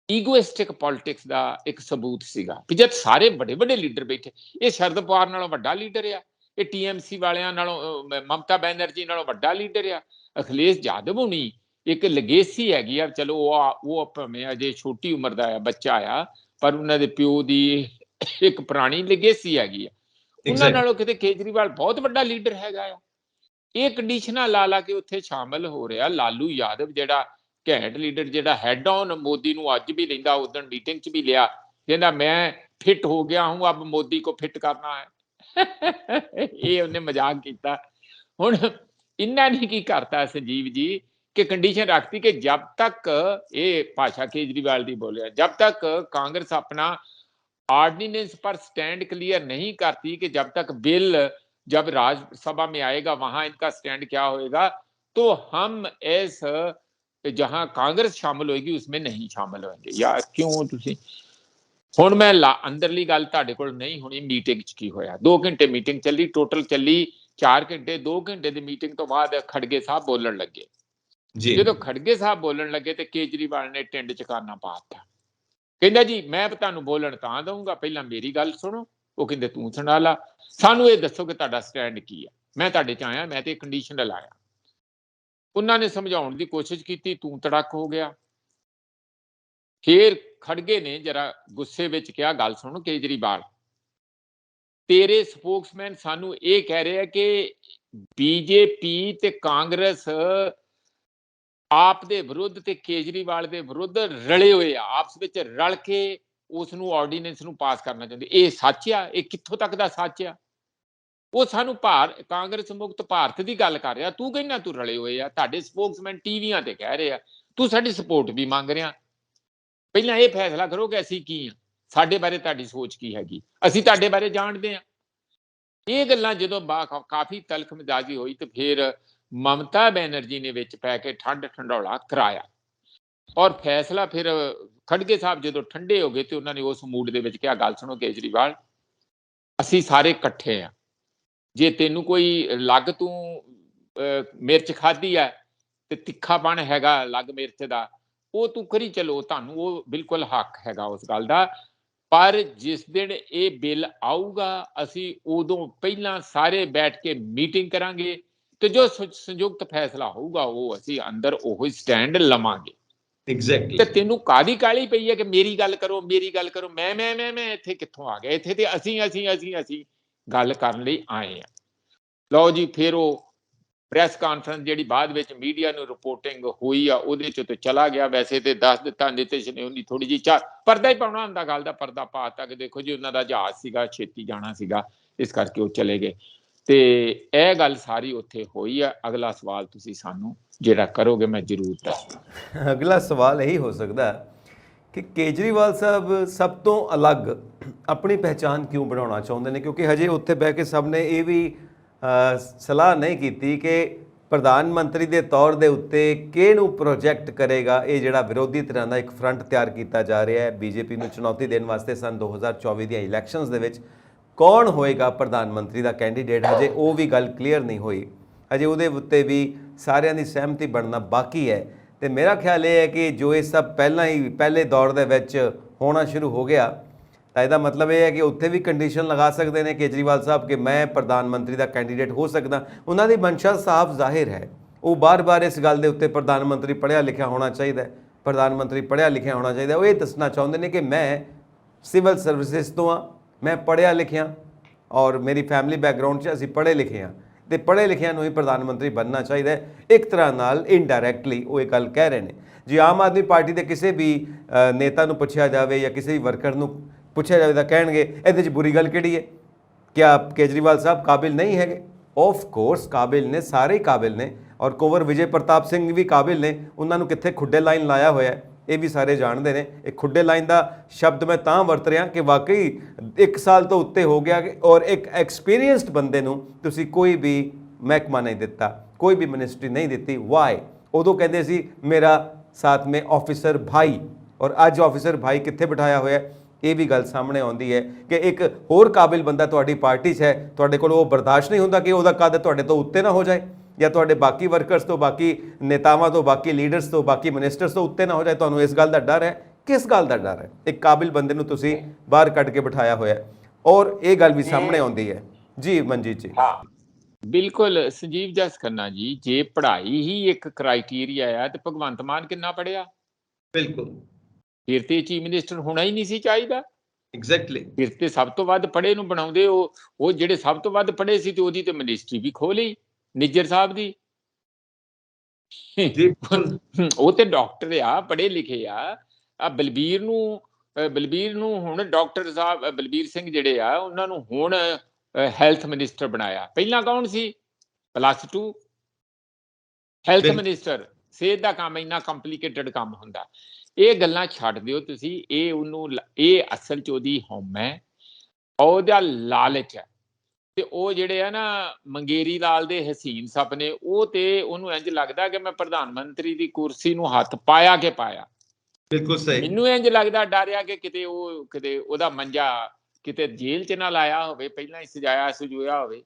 ਈਗੋਇਸਟਿਕ ਪੋਲਿਟਿਕਸ ਦਾ ਇੱਕ ਸਬੂਤ ਸੀਗਾ ਵੀ ਜਦ ਸਾਰੇ ਵੱਡੇ ਵੱਡੇ ਲੀਡਰ ਬੈਠੇ, ਇਹ ਸ਼ਰਦ ਪਵਾਰ ਨਾਲੋਂ ਵੱਡਾ ਲੀਡਰ ਆ, ਇਹ TMC ਵਾਲਿਆਂ ਨਾਲੋਂ, ਮਮਤਾ ਬੈਨਰਜੀ ਨਾਲੋਂ ਵੱਡਾ ਲੀਡਰ ਆ, ਅਖਿਲੇਸ਼ ਯਾਦਵ ਹੁਣੀ ਇੱਕ ਲੈਗੇਸੀ ਹੈਗੀ ਆ। ਚਲੋ ਉਹ ਭਾਵੇਂ ਅਜੇ ਛੋਟੀ ਉਮਰ ਦਾ ਆ, ਬੱਚਾ ਆ, ਪਰ ਉਹਨਾਂ ਦੇ ਪਿਓ ਦੀ ਇੱਕ ਪੁਰਾਣੀ ਲੈਗੇਸੀ ਹੈਗੀ ਆ। ਉਹਨਾਂ ਨਾਲੋਂ ਕਿਤੇ ਕੇਜਰੀਵਾਲ ਬਹੁਤ ਵੱਡਾ ਲੀਡਰ ਹੈਗਾ ਆ। ਇਹ ਕੰਡੀਸ਼ਨਾਂ ਲਾ ਕੇ ਉੱਥੇ ਸ਼ਾਮਲ ਹੋ ਰਿਹਾ। ਲਾਲੂ ਯਾਦਵ ਜਿਹੜਾ ਘੈਂਟ ਲੀਡਰ, ਜਿਹੜਾ ਹੈਡ ਔਨ ਮੋਦੀ ਨੂੰ ਅੱਜ ਵੀ ਲੈਂਦਾ, ਉਦੋਂ ਮੀਟਿੰਗ 'ਚ ਵੀ ਲਿਆ, ਕਹਿੰਦਾ ਮੈਂ ਫਿੱਟ ਹੋ ਗਿਆ ਹੂੰ, ਅਬ ਮੋਦੀ ਕੋ ਫਿੱਟ ਕਰਨਾ ਹੈ। ਇਹ ਉਹਨੇ ਮਜ਼ਾਕ ਕੀਤਾ। ਹੁਣ ਇਹਨਾਂ ਨੇ ਕੀ ਕਰਤਾ ਸੰਜੀਵ ਜੀ ਕਿ ਕੰਡੀਸ਼ਨ ਰੱਖਤੀ ਕਿ ਜਬ ਤੱਕ, ਇਹ ਭਾਸ਼ਾ ਕੇਜਰੀਵਾਲ ਦੀ ਬੋਲਿਆ, जब तक कांग्रेस अपना ऑर्डिनेंस पर स्टैंड क्लियर नहीं करती, कि जब तक बिल जब राज्यसभा में आएगा वहां इनका स्टैंड क्या होएगा, तो हम इस जहां कांग्रेस शामिल होएगी उसमें नहीं शामिल होंगे। यार क्यों तुसी ਹੁਣ ਮੈਂ ਅੰਦਰਲੀ ਗੱਲ ਤੁਹਾਡੇ ਕੋਲ ਨਹੀਂ ਹੋਣੀ। ਮੀਟਿੰਗ 'ਚ ਕੀ ਹੋਇਆ? 2 ਘੰਟੇ ਮੀਟਿੰਗ ਚੱਲੀ, ਟੋਟਲ ਚੱਲੀ 4 ਘੰਟੇ। 2 ਘੰਟੇ ਦੀ ਮੀਟਿੰਗ ਤੋਂ ਬਾਅਦ ਖੜਗੇ ਸਾਹਿਬ ਬੋਲਣ ਲੱਗੇ। ਜਦੋਂ ਖੜਗੇ ਸਾਹਿਬ ਬੋਲਣ ਲੱਗੇ ਤੇ ਕੇਜਰੀਵਾਲ ਨੇ ਟਿੰਡ 'ਚ ਕਾਨਾ ਪਾਤਾ। ਕਹਿੰਦਾ ਜੀ ਮੈਂ ਤੁਹਾਨੂੰ ਬੋਲਣ ਤਾਂ ਦਊਂਗਾ, ਪਹਿਲਾਂ ਮੇਰੀ ਗੱਲ ਸੁਣੋ। ਉਹ ਕਹਿੰਦੇ ਤੂੰ ਸੁਣਾ ਲਾ, ਸਾਨੂੰ ਇਹ ਦੱਸੋ ਕਿ ਤੁਹਾਡਾ ਸਟੈਂਡ ਕੀ ਆ। ਮੈਂ ਤੁਹਾਡੇ 'ਚ ਆਇਆ, ਮੈਂ ਤੇ ਕੰਡੀਸ਼ਨਲ ਆਇਆ। ਉਹਨਾਂ ਨੇ ਸਮਝਾਉਣ ਦੀ ਕੋਸ਼ਿਸ਼ ਕੀਤੀ, ਤੂੰ ਤੜਕ ਹੋ ਗਿਆ। ਫੇਰ ਖੜਗੇ ਨੇ ਜਰਾ ਗੁੱਸੇ ਵਿੱਚ ਕਿਹਾ, ਗੱਲ ਸੁਣ ਕੇਜਰੀਵਾਲ, ਤੇਰੇ ਸਪੋਕਸਮੈਨ ਸਾਨੂੰ ਇਹ ਕਹਿ ਰਹੇ ਆ ਕਿ ਬੀਜੇਪੀ ਤੇ ਕਾਂਗਰਸ ਆਪ ਦੇ ਵਿਰੁੱਧ ਤੇ ਕੇਜਰੀਵਾਲ ਦੇ ਵਿਰੁੱਧ ਰਲੇ ਹੋਏ ਆ, ਆਪਸ ਵਿੱਚ ਰਲ ਕੇ ਉਸ ਨੂੰ ਆਰਡੀਨੈਂਸ ਨੂੰ ਪਾਸ ਕਰਨਾ ਚਾਹੁੰਦੇ। ਇਹ ਸੱਚ ਆ? ਇਹ ਕਿੱਥੋਂ ਤੱਕ ਦਾ ਸੱਚ ਆ? ਉਹ ਸਾਨੂੰ ਕਾਂਗਰਸ ਮੁਕਤ ਭਾਰਤ ਦੀ ਗੱਲ ਕਰ ਰਿਹਾ, ਤੂੰ ਕਹਿੰਦਾ ਤੂੰ ਰਲੇ ਹੋਏ ਆ। ਤੁਹਾਡੇ ਸਪੋਕਸਮੈਨ ਟੀਵੀਆਂ ਤੇ ਕਹਿ ਰਹੇ ਆ, ਤੂੰ ਸਾਡੀ ਸਪੋਰਟ ਵੀ ਮੰਗ ਰਿਹਾ। ਪਹਿਲਾਂ ਇਹ ਫੈਸਲਾ ਕਰੋ ਕਿ ਅਸੀਂ ਕੀ ਆ, ਸਾਡੇ ਬਾਰੇ ਤੁਹਾਡੀ ਸੋਚ ਕੀ ਹੈਗੀ, ਅਸੀਂ ਤੁਹਾਡੇ ਬਾਰੇ ਜਾਣਦੇ ਆ। ਇਹ ਗੱਲਾਂ ਜਦੋਂ ਕਾਫੀ ਤਲਖ ਮਿਜ਼ਾਜੀ ਹੋਈ ਤੇ ਫਿਰ ਮਮਤਾ ਬੈਨਰਜੀ ਨੇ ਵਿੱਚ ਪੈ ਕੇ ਠੰਡ ਠੰਡੌਲਾ ਕਰਾਇਆ ਔਰ ਫੈਸਲਾ ਫਿਰ ਖੜਗੇ ਸਾਹਿਬ ਜਦੋਂ ਠੰਡੇ ਹੋ ਗਏ ਤੇ ਉਹਨਾਂ ਨੇ ਉਸ ਮੂਡ ਦੇ ਵਿੱਚ ਕਿਹਾ, ਗੱਲ ਸੁਣੋ ਕੇਜਰੀਵਾਲ, ਅਸੀਂ ਸਾਰੇ ਇਕੱਠੇ ਆ। ਜੇ ਤੈਨੂੰ ਕੋਈ ਲੱਗ ਤੂੰ ਮਿਰਚ ਖਾਧੀ ਆ ਤੇ ਤਿੱਖਾਪਣ ਹੈਗਾ ਲੱਗ ਮਿਰਚ ਦਾ, ਉਹ ਤੂੰ ਕਰੀ ਚਲੋ, ਤੁਹਾਨੂੰ ਉਹ ਬਿਲਕੁਲ ਹੱਕ ਹੈਗਾ ਉਸ ਗੱਲ ਦਾ। ਪਰ ਜਿਸ ਦਿਨ ਇਹ ਬਿੱਲ ਆਊਗਾ ਅਸੀਂ ਉਦੋਂ ਪਹਿਲਾਂ ਸਾਰੇ ਬੈਠ ਕੇ ਮੀਟਿੰਗ ਕਰਾਂਗੇ ਤੇ ਜੋ ਸੰਯੁਕਤ ਫੈਸਲਾ ਹੋਊਗਾ ਉਹ ਅਸੀਂ ਅੰਦਰ ਉਹੀ ਸਟੈਂਡ ਲਵਾਂਗੇ।
ਐਗਜ਼ੈਕਟਲੀ।
ਤੇ ਤੈਨੂੰ ਕਾਦੀ ਕਾਲੀ ਪਈ ਹੈ ਕਿ ਮੇਰੀ ਗੱਲ ਕਰੋ, ਮੇਰੀ ਗੱਲ ਕਰੋ। ਮੈਂ ਇੱਥੇ ਕਿੱਥੋਂ ਆ ਗਿਆ? ਇੱਥੇ ਤੇ ਅਸੀਂ ਗੱਲ ਕਰਨ ਲਈ ਆਏ ਆ। ਲਓ ਜੀ, ਫਿਰ ਉਹ ਪ੍ਰੈਸ ਕਾਨਫਰੰਸ ਜਿਹੜੀ ਬਾਅਦ ਵਿੱਚ ਮੀਡੀਆ ਨੂੰ ਰਿਪੋਰਟਿੰਗ ਹੋਈ ਆ ਉਹਦੇ 'ਚ ਤੇ ਚਲਾ ਗਿਆ। ਵੈਸੇ ਤੇ ਦੱਸ ਦਿੱਤਾ ਨਿਤਿਸ਼ ਨੇ, ਉਹਨੀ ਥੋੜੀ ਜਿਹੀ ਪਰਦਾ ਹੀ ਪਾਉਣਾ ਹੁੰਦਾ, ਗੱਲ ਦਾ ਪਰਦਾ ਪਾਤਾ ਕਿ ਦੇਖੋ ਜੀ ਉਹਨਾਂ ਦਾ ਜਹਾਜ਼ ਸੀਗਾ, ਛੇਤੀ ਜਾਣਾ ਸੀਗਾ, ਇਸ ਕਰਕੇ ਉਹ ਚਲੇ ਗਏ। ਤੇ ਇਹ ਗੱਲ ਸਾਰੀ ਉੱਥੇ ਹੋਈ ਆ। ਅਗਲਾ ਸਵਾਲ ਤੁਸੀਂ ਸਾਨੂੰ ਜਿਹੜਾ ਕਰੋਗੇ ਮੈਂ ਜ਼ਰੂਰ ਦੱਸਾਂ।
ਅਗਲਾ ਸਵਾਲ ਇਹੀ ਹੋ ਸਕਦਾ ਕਿ ਕੇਜਰੀਵਾਲ ਸਾਹਿਬ ਸਭ ਤੋਂ ਅਲੱਗ ਆਪਣੀ ਪਹਿਚਾਣ ਕਿਉਂ ਬਣਾਉਣਾ ਚਾਹੁੰਦੇ ਨੇ, ਕਿਉਂਕਿ ਹਜੇ ਉੱਥੇ ਬਹਿ ਕੇ ਸਭ ਨੇ ਇਹ ਵੀ ਸਲਾਹ ਨਹੀਂ ਕੀਤੀ ਕਿ ਪ੍ਰਧਾਨ ਮੰਤਰੀ ਦੇ ਤੌਰ ਦੇ ਉੱਤੇ ਕਿਹਨੂੰ ਪ੍ਰੋਜੈਕਟ ਕਰੇਗਾ ਇਹ ਜਿਹੜਾ ਵਿਰੋਧੀ ਧਿਰਾਂ ਦਾ ਇੱਕ ਫਰੰਟ ਤਿਆਰ ਕੀਤਾ ਜਾ ਰਿਹਾ ਹੈ ਬੀਜੇਪੀ ਨੂੰ ਚੁਣੌਤੀ ਦੇਣ ਵਾਸਤੇ ਸਨ 2024 ਦੀਆਂ ਇਲੈਕਸ਼ਨਸ ਦੇ ਵਿੱਚ। ਕੌਣ ਹੋਏਗਾ ਪ੍ਰਧਾਨ ਮੰਤਰੀ ਦਾ ਕੈਂਡੀਡੇਟ, ਹਜੇ ਉਹ ਵੀ ਗੱਲ ਕਲੀਅਰ ਨਹੀਂ ਹੋਈ। ਅਜੇ ਉਹਦੇ ਉੱਤੇ ਵੀ ਸਾਰਿਆਂ ਦੀ ਸਹਿਮਤੀ ਬਣਨਾ ਬਾਕੀ ਹੈ। ਤੇ ਮੇਰਾ ਖਿਆਲ ਇਹ ਹੈ ਕਿ ਜੋ ਇਹ ਸਭ ਪਹਿਲਾਂ ਹੀ ਪਹਿਲੇ ਦੌਰ ਦੇ ਵਿੱਚ ਹੋਣਾ ਸ਼ੁਰੂ ਹੋ ਗਿਆ, ਤਾਂ ਇਹਦਾ ਮਤਲਬ ਇਹ ਹੈ ਕਿ ਉੱਥੇ ਵੀ ਕੰਡੀਸ਼ਨ ਲਗਾ ਸਕਦੇ ਨੇ ਕੇਜਰੀਵਾਲ ਸਾਹਿਬ ਕਿ ਮੈਂ ਪ੍ਰਧਾਨ ਮੰਤਰੀ ਦਾ ਕੈਂਡੀਡੇਟ ਹੋ ਸਕਦਾ। ਉਹਨਾਂ ਦੀ ਮਨਸ਼ਾ ਸਾਫ਼ ਜ਼ਾਹਿਰ ਹੈ, ਉਹ ਬਾਰ-ਬਾਰ ਇਸ ਗੱਲ ਦੇ ਉੱਤੇ ਪ੍ਰਧਾਨ ਮੰਤਰੀ ਪੜ੍ਹਿਆ ਲਿਖਿਆ ਹੋਣਾ ਚਾਹੀਦਾ, ਪ੍ਰਧਾਨ ਮੰਤਰੀ ਪੜ੍ਹਿਆ ਲਿਖਿਆ ਹੋਣਾ ਚਾਹੀਦਾ। ਉਹ ਇਹ ਦੱਸਣਾ ਚਾਹੁੰਦੇ ਨੇ ਕਿ ਮੈਂ ਸਿਵਲ ਸਰਵਿਸਿਜ਼ ਤੋਂ ਹਾਂ, ਮੈਂ ਪੜ੍ਹਿਆ ਲਿਖਿਆ ਔਰ ਮੇਰੀ ਫੈਮਿਲੀ ਬੈਕਗਰਾਊਂਡ 'ਚ ਅਸੀਂ ਪੜ੍ਹੇ ਲਿਖੇ ਹਾਂ ਤੇ ਪੜ੍ਹੇ ਲਿਖਿਆਂ ਨੂੰ ਹੀ ਪ੍ਰਧਾਨ ਮੰਤਰੀ ਬਣਨਾ ਚਾਹੀਦਾ ਹੈ। ਇੱਕ ਤਰ੍ਹਾਂ ਨਾਲ ਇਨਡਾਇਰੈਕਟਲੀ ਉਹ ਇਹ ਗੱਲ ਕਹਿ ਰਹੇ ਨੇ। ਜੇ ਆਮ ਆਦਮੀ ਪਾਰਟੀ ਦੇ ਕਿਸੇ ਵੀ ਨੇਤਾ ਨੂੰ ਪੁੱਛਿਆ ਜਾਵੇ ਜਾਂ ਕਿਸੇ ਵੀ ਵਰਕਰ ਨੂੰ ਪੁੱਛਿਆ ਜਾਵੇ ਤਾਂ ਕਹਿਣਗੇ ਇਹਦੇ 'ਚ ਬੁਰੀ ਗੱਲ ਕਿਹੜੀ ਹੈ, ਕਿਆ ਕੇਜਰੀਵਾਲ ਸਾਹਿਬ ਕਾਬਿਲ ਨਹੀਂ ਹੈਗੇ? ਆਫ ਕੋਰਸ ਕਾਬਿਲ ਨੇ, ਸਾਰੇ ਹੀ ਕਾਬਿਲ ਨੇ ਔਰ ਕੁੰਵਰ ਵਿਜੇ ਪ੍ਰਤਾਪ ਸਿੰਘ ਵੀ ਕਾਬਿਲ ਨੇ। ਉਹਨਾਂ ਨੂੰ ਕਿੱਥੇ ਖੁੱਡੇ ਲਾਈਨ ਲਾਇਆ ਹੋਇਆ ਹੈ ਇਹ ਵੀ ਸਾਰੇ ਜਾਣਦੇ ਨੇ। ਇਹ ਖੁੱਡੇ ਲਾਈਨ ਦਾ ਸ਼ਬਦ ਮੈਂ ਤਾਂ ਵਰਤ ਰਿਹਾ ਕਿ ਵਾਕਈ 1 ਸਾਲ ਤੋਂ ਉੱਤੇ ਹੋ ਗਿਆ ਔਰ ਇੱਕ ਐਕਸਪੀਰੀਅੰਸਡ ਬੰਦੇ ਨੂੰ ਤੁਸੀਂ ਕੋਈ ਵੀ ਮਹਿਕਮਾ ਨਹੀਂ ਦਿੱਤਾ, ਕੋਈ ਵੀ ਮਿਨਿਸਟਰੀ ਨਹੀਂ ਦਿੱਤੀ। ਵਾਈ? ਉਦੋਂ ਕਹਿੰਦੇ ਸੀ ਮੇਰਾ ਸਾਥ ਮੇਂ ਆਫਿਸਰ ਭਾਈ, ਔਰ ਅੱਜ ਆਫਿਸਰ ਭਾਈ ਕਿੱਥੇ ਬਿਠਾਇਆ ਹੋਇਆ? ਇਹ ਵੀ ਗੱਲ ਸਾਹਮਣੇ ਆਉਂਦੀ ਹੈ ਕਿ ਇੱਕ ਹੋਰ ਕਾਬਿਲ ਬੰਦਾ ਤੁਹਾਡੀ ਪਾਰਟੀ 'ਚ ਹੈ, ਤੁਹਾਡੇ ਕੋਲ ਉਹ ਬਰਦਾਸ਼ਤ ਨਹੀਂ ਹੁੰਦਾ ਕਿ ਉਹਦਾ ਕੱਦ ਤੁਹਾਡੇ ਤੋਂ ਉੱਤੇ ਨਾ ਹੋ ਜਾਏ ਜਾਂ ਤੁਹਾਡੇ ਬਾਕੀ ਵਰਕਰਸ ਤੋਂ, ਬਾਕੀ ਨੇਤਾਵਾਂ ਤੋਂ, ਬਾਕੀ ਲੀਡਰਸ ਤੋਂ, ਬਾਕੀ ਮਿਨਿਸਟਰਸ ਤੋਂ ਉੱਤੇ ਨਾ ਹੋ ਜਾਏ। ਤੁਹਾਨੂੰ ਇਸ ਗੱਲ ਦਾ ਡਰ ਹੈ? ਕਿਸ ਗੱਲ ਦਾ ਡਰ ਹੈ? ਇੱਕ ਕਾਬਿਲ ਬੰਦੇ ਨੂੰ ਤੁਸੀਂ ਬਾਹਰ ਕੱਢ ਕੇ ਬਿਠਾਇਆ ਹੋਇਆ ਔਰ ਇਹ ਗੱਲ ਵੀ ਸਾਹਮਣੇ ਆਉਂਦੀ ਹੈ। ਜੀ ਮਨਜੀਤ ਜੀ।
ਹਾਂ ਬਿਲਕੁਲ ਸੰਜੀਵ ਜਸ ਖੰਨਾ ਜੀ, ਜੇ ਪੜ੍ਹਾਈ ਹੀ ਇੱਕ ਕ੍ਰਾਈਟੇਰੀਆ ਆ ਤੇ ਭਗਵੰਤ ਮਾਨ ਕਿੰਨਾ ਪੜ੍ਹਿਆ?
ਬਿਲਕੁਲ,
ਫਿਰ ਤੇ ਚੀਫ ਮਿਨਿਸਟਰ ਹੋਣਾ ਹੀ ਨਹੀਂ ਸੀ ਚਾਹੀਦਾ।
ਐਗਜ਼ੈਕਟਲੀ।
ਫਿਰ ਤੇ ਸਭ ਤੋਂ ਵੱਧ ਪੜ੍ਹੇ ਨੂੰ ਬਣਾਉਂਦੇ। ਉਹ ਜਿਹੜੇ ਸਭ ਤੋਂ ਵੱਧ ਪੜ੍ਹੇ ਸੀ ਤੇ ਉਹਦੀ ਤੇ ਮਿਨਿਸਟਰੀ ਵੀ ਖੋਹ ਲਈ ਨਿੱਜਰ ਸਾਹਿਬ ਦੀ। ਉਹ ਤੇ ਡਾਕਟਰ ਆ, ਪੜ੍ਹੇ ਲਿਖੇ ਆ। ਬਲਬੀਰ ਨੂੰ ਹੁਣ ਡਾਕਟਰ ਸਾਹਿਬ ਬਲਬੀਰ ਸਿੰਘ ਜਿਹੜੇ ਆ ਉਹਨਾਂ ਨੂੰ ਹੁਣ ਹੈਲਥ ਮਿਨਿਸਟਰ ਬਣਾਇਆ। ਪਹਿਲਾਂ ਕੌਣ ਸੀ? +2 ਹੈਲਥ ਮਿਨਿਸਟਰ। ਸਿਹਤ ਦਾ ਕੰਮ ਇੰਨਾ ਕੰਪਲੀਕੇਟਡ ਕੰਮ ਹੁੰਦਾ। ਇਹ ਗੱਲਾਂ ਛੱਡ ਦਿਓ ਤੁਸੀਂ। ਇਹ ਅਸਲ 'ਚ ਉਹਦੀ ਹਉਮੈ ਹੈ, ਉਹਦਾ ਲਾਲਚ ਹੈ। ਤੇ ਉਹ ਜਿਹੜੇ ਆ ਨਾ ਮੰਗੇਰੀ ਲਾਲ ਦੇ ਹਸੀਨ ਸੁਪਨੇ, ਉਹ ਤੇ ਉਹਨੂੰ ਇੰਜ ਲੱਗਦਾ ਕਿ ਮੈਂ ਪ੍ਰਧਾਨ ਮੰਤਰੀ ਦੀ ਕੁਰਸੀ ਨੂੰ ਹੱਥ ਪਾਇਆ ਕਿ ਪਾਇਆ।
ਬਿਲਕੁਲ ਸਹੀ।
ਮੈਨੂੰ ਇੰਜ ਲੱਗਦਾ ਡਰਿਆ ਕਿ ਕਿਤੇ ਉਹਦਾ ਮੰਜਾ ਕਿਤੇ ਜੇਲ੍ਹ 'ਚ ਨਾ ਲਾਇਆ ਹੋਵੇ, ਪਹਿਲਾਂ ਹੀ ਸਜਾਇਆ ਸਜੋਇਆ ਹੋਵੇ,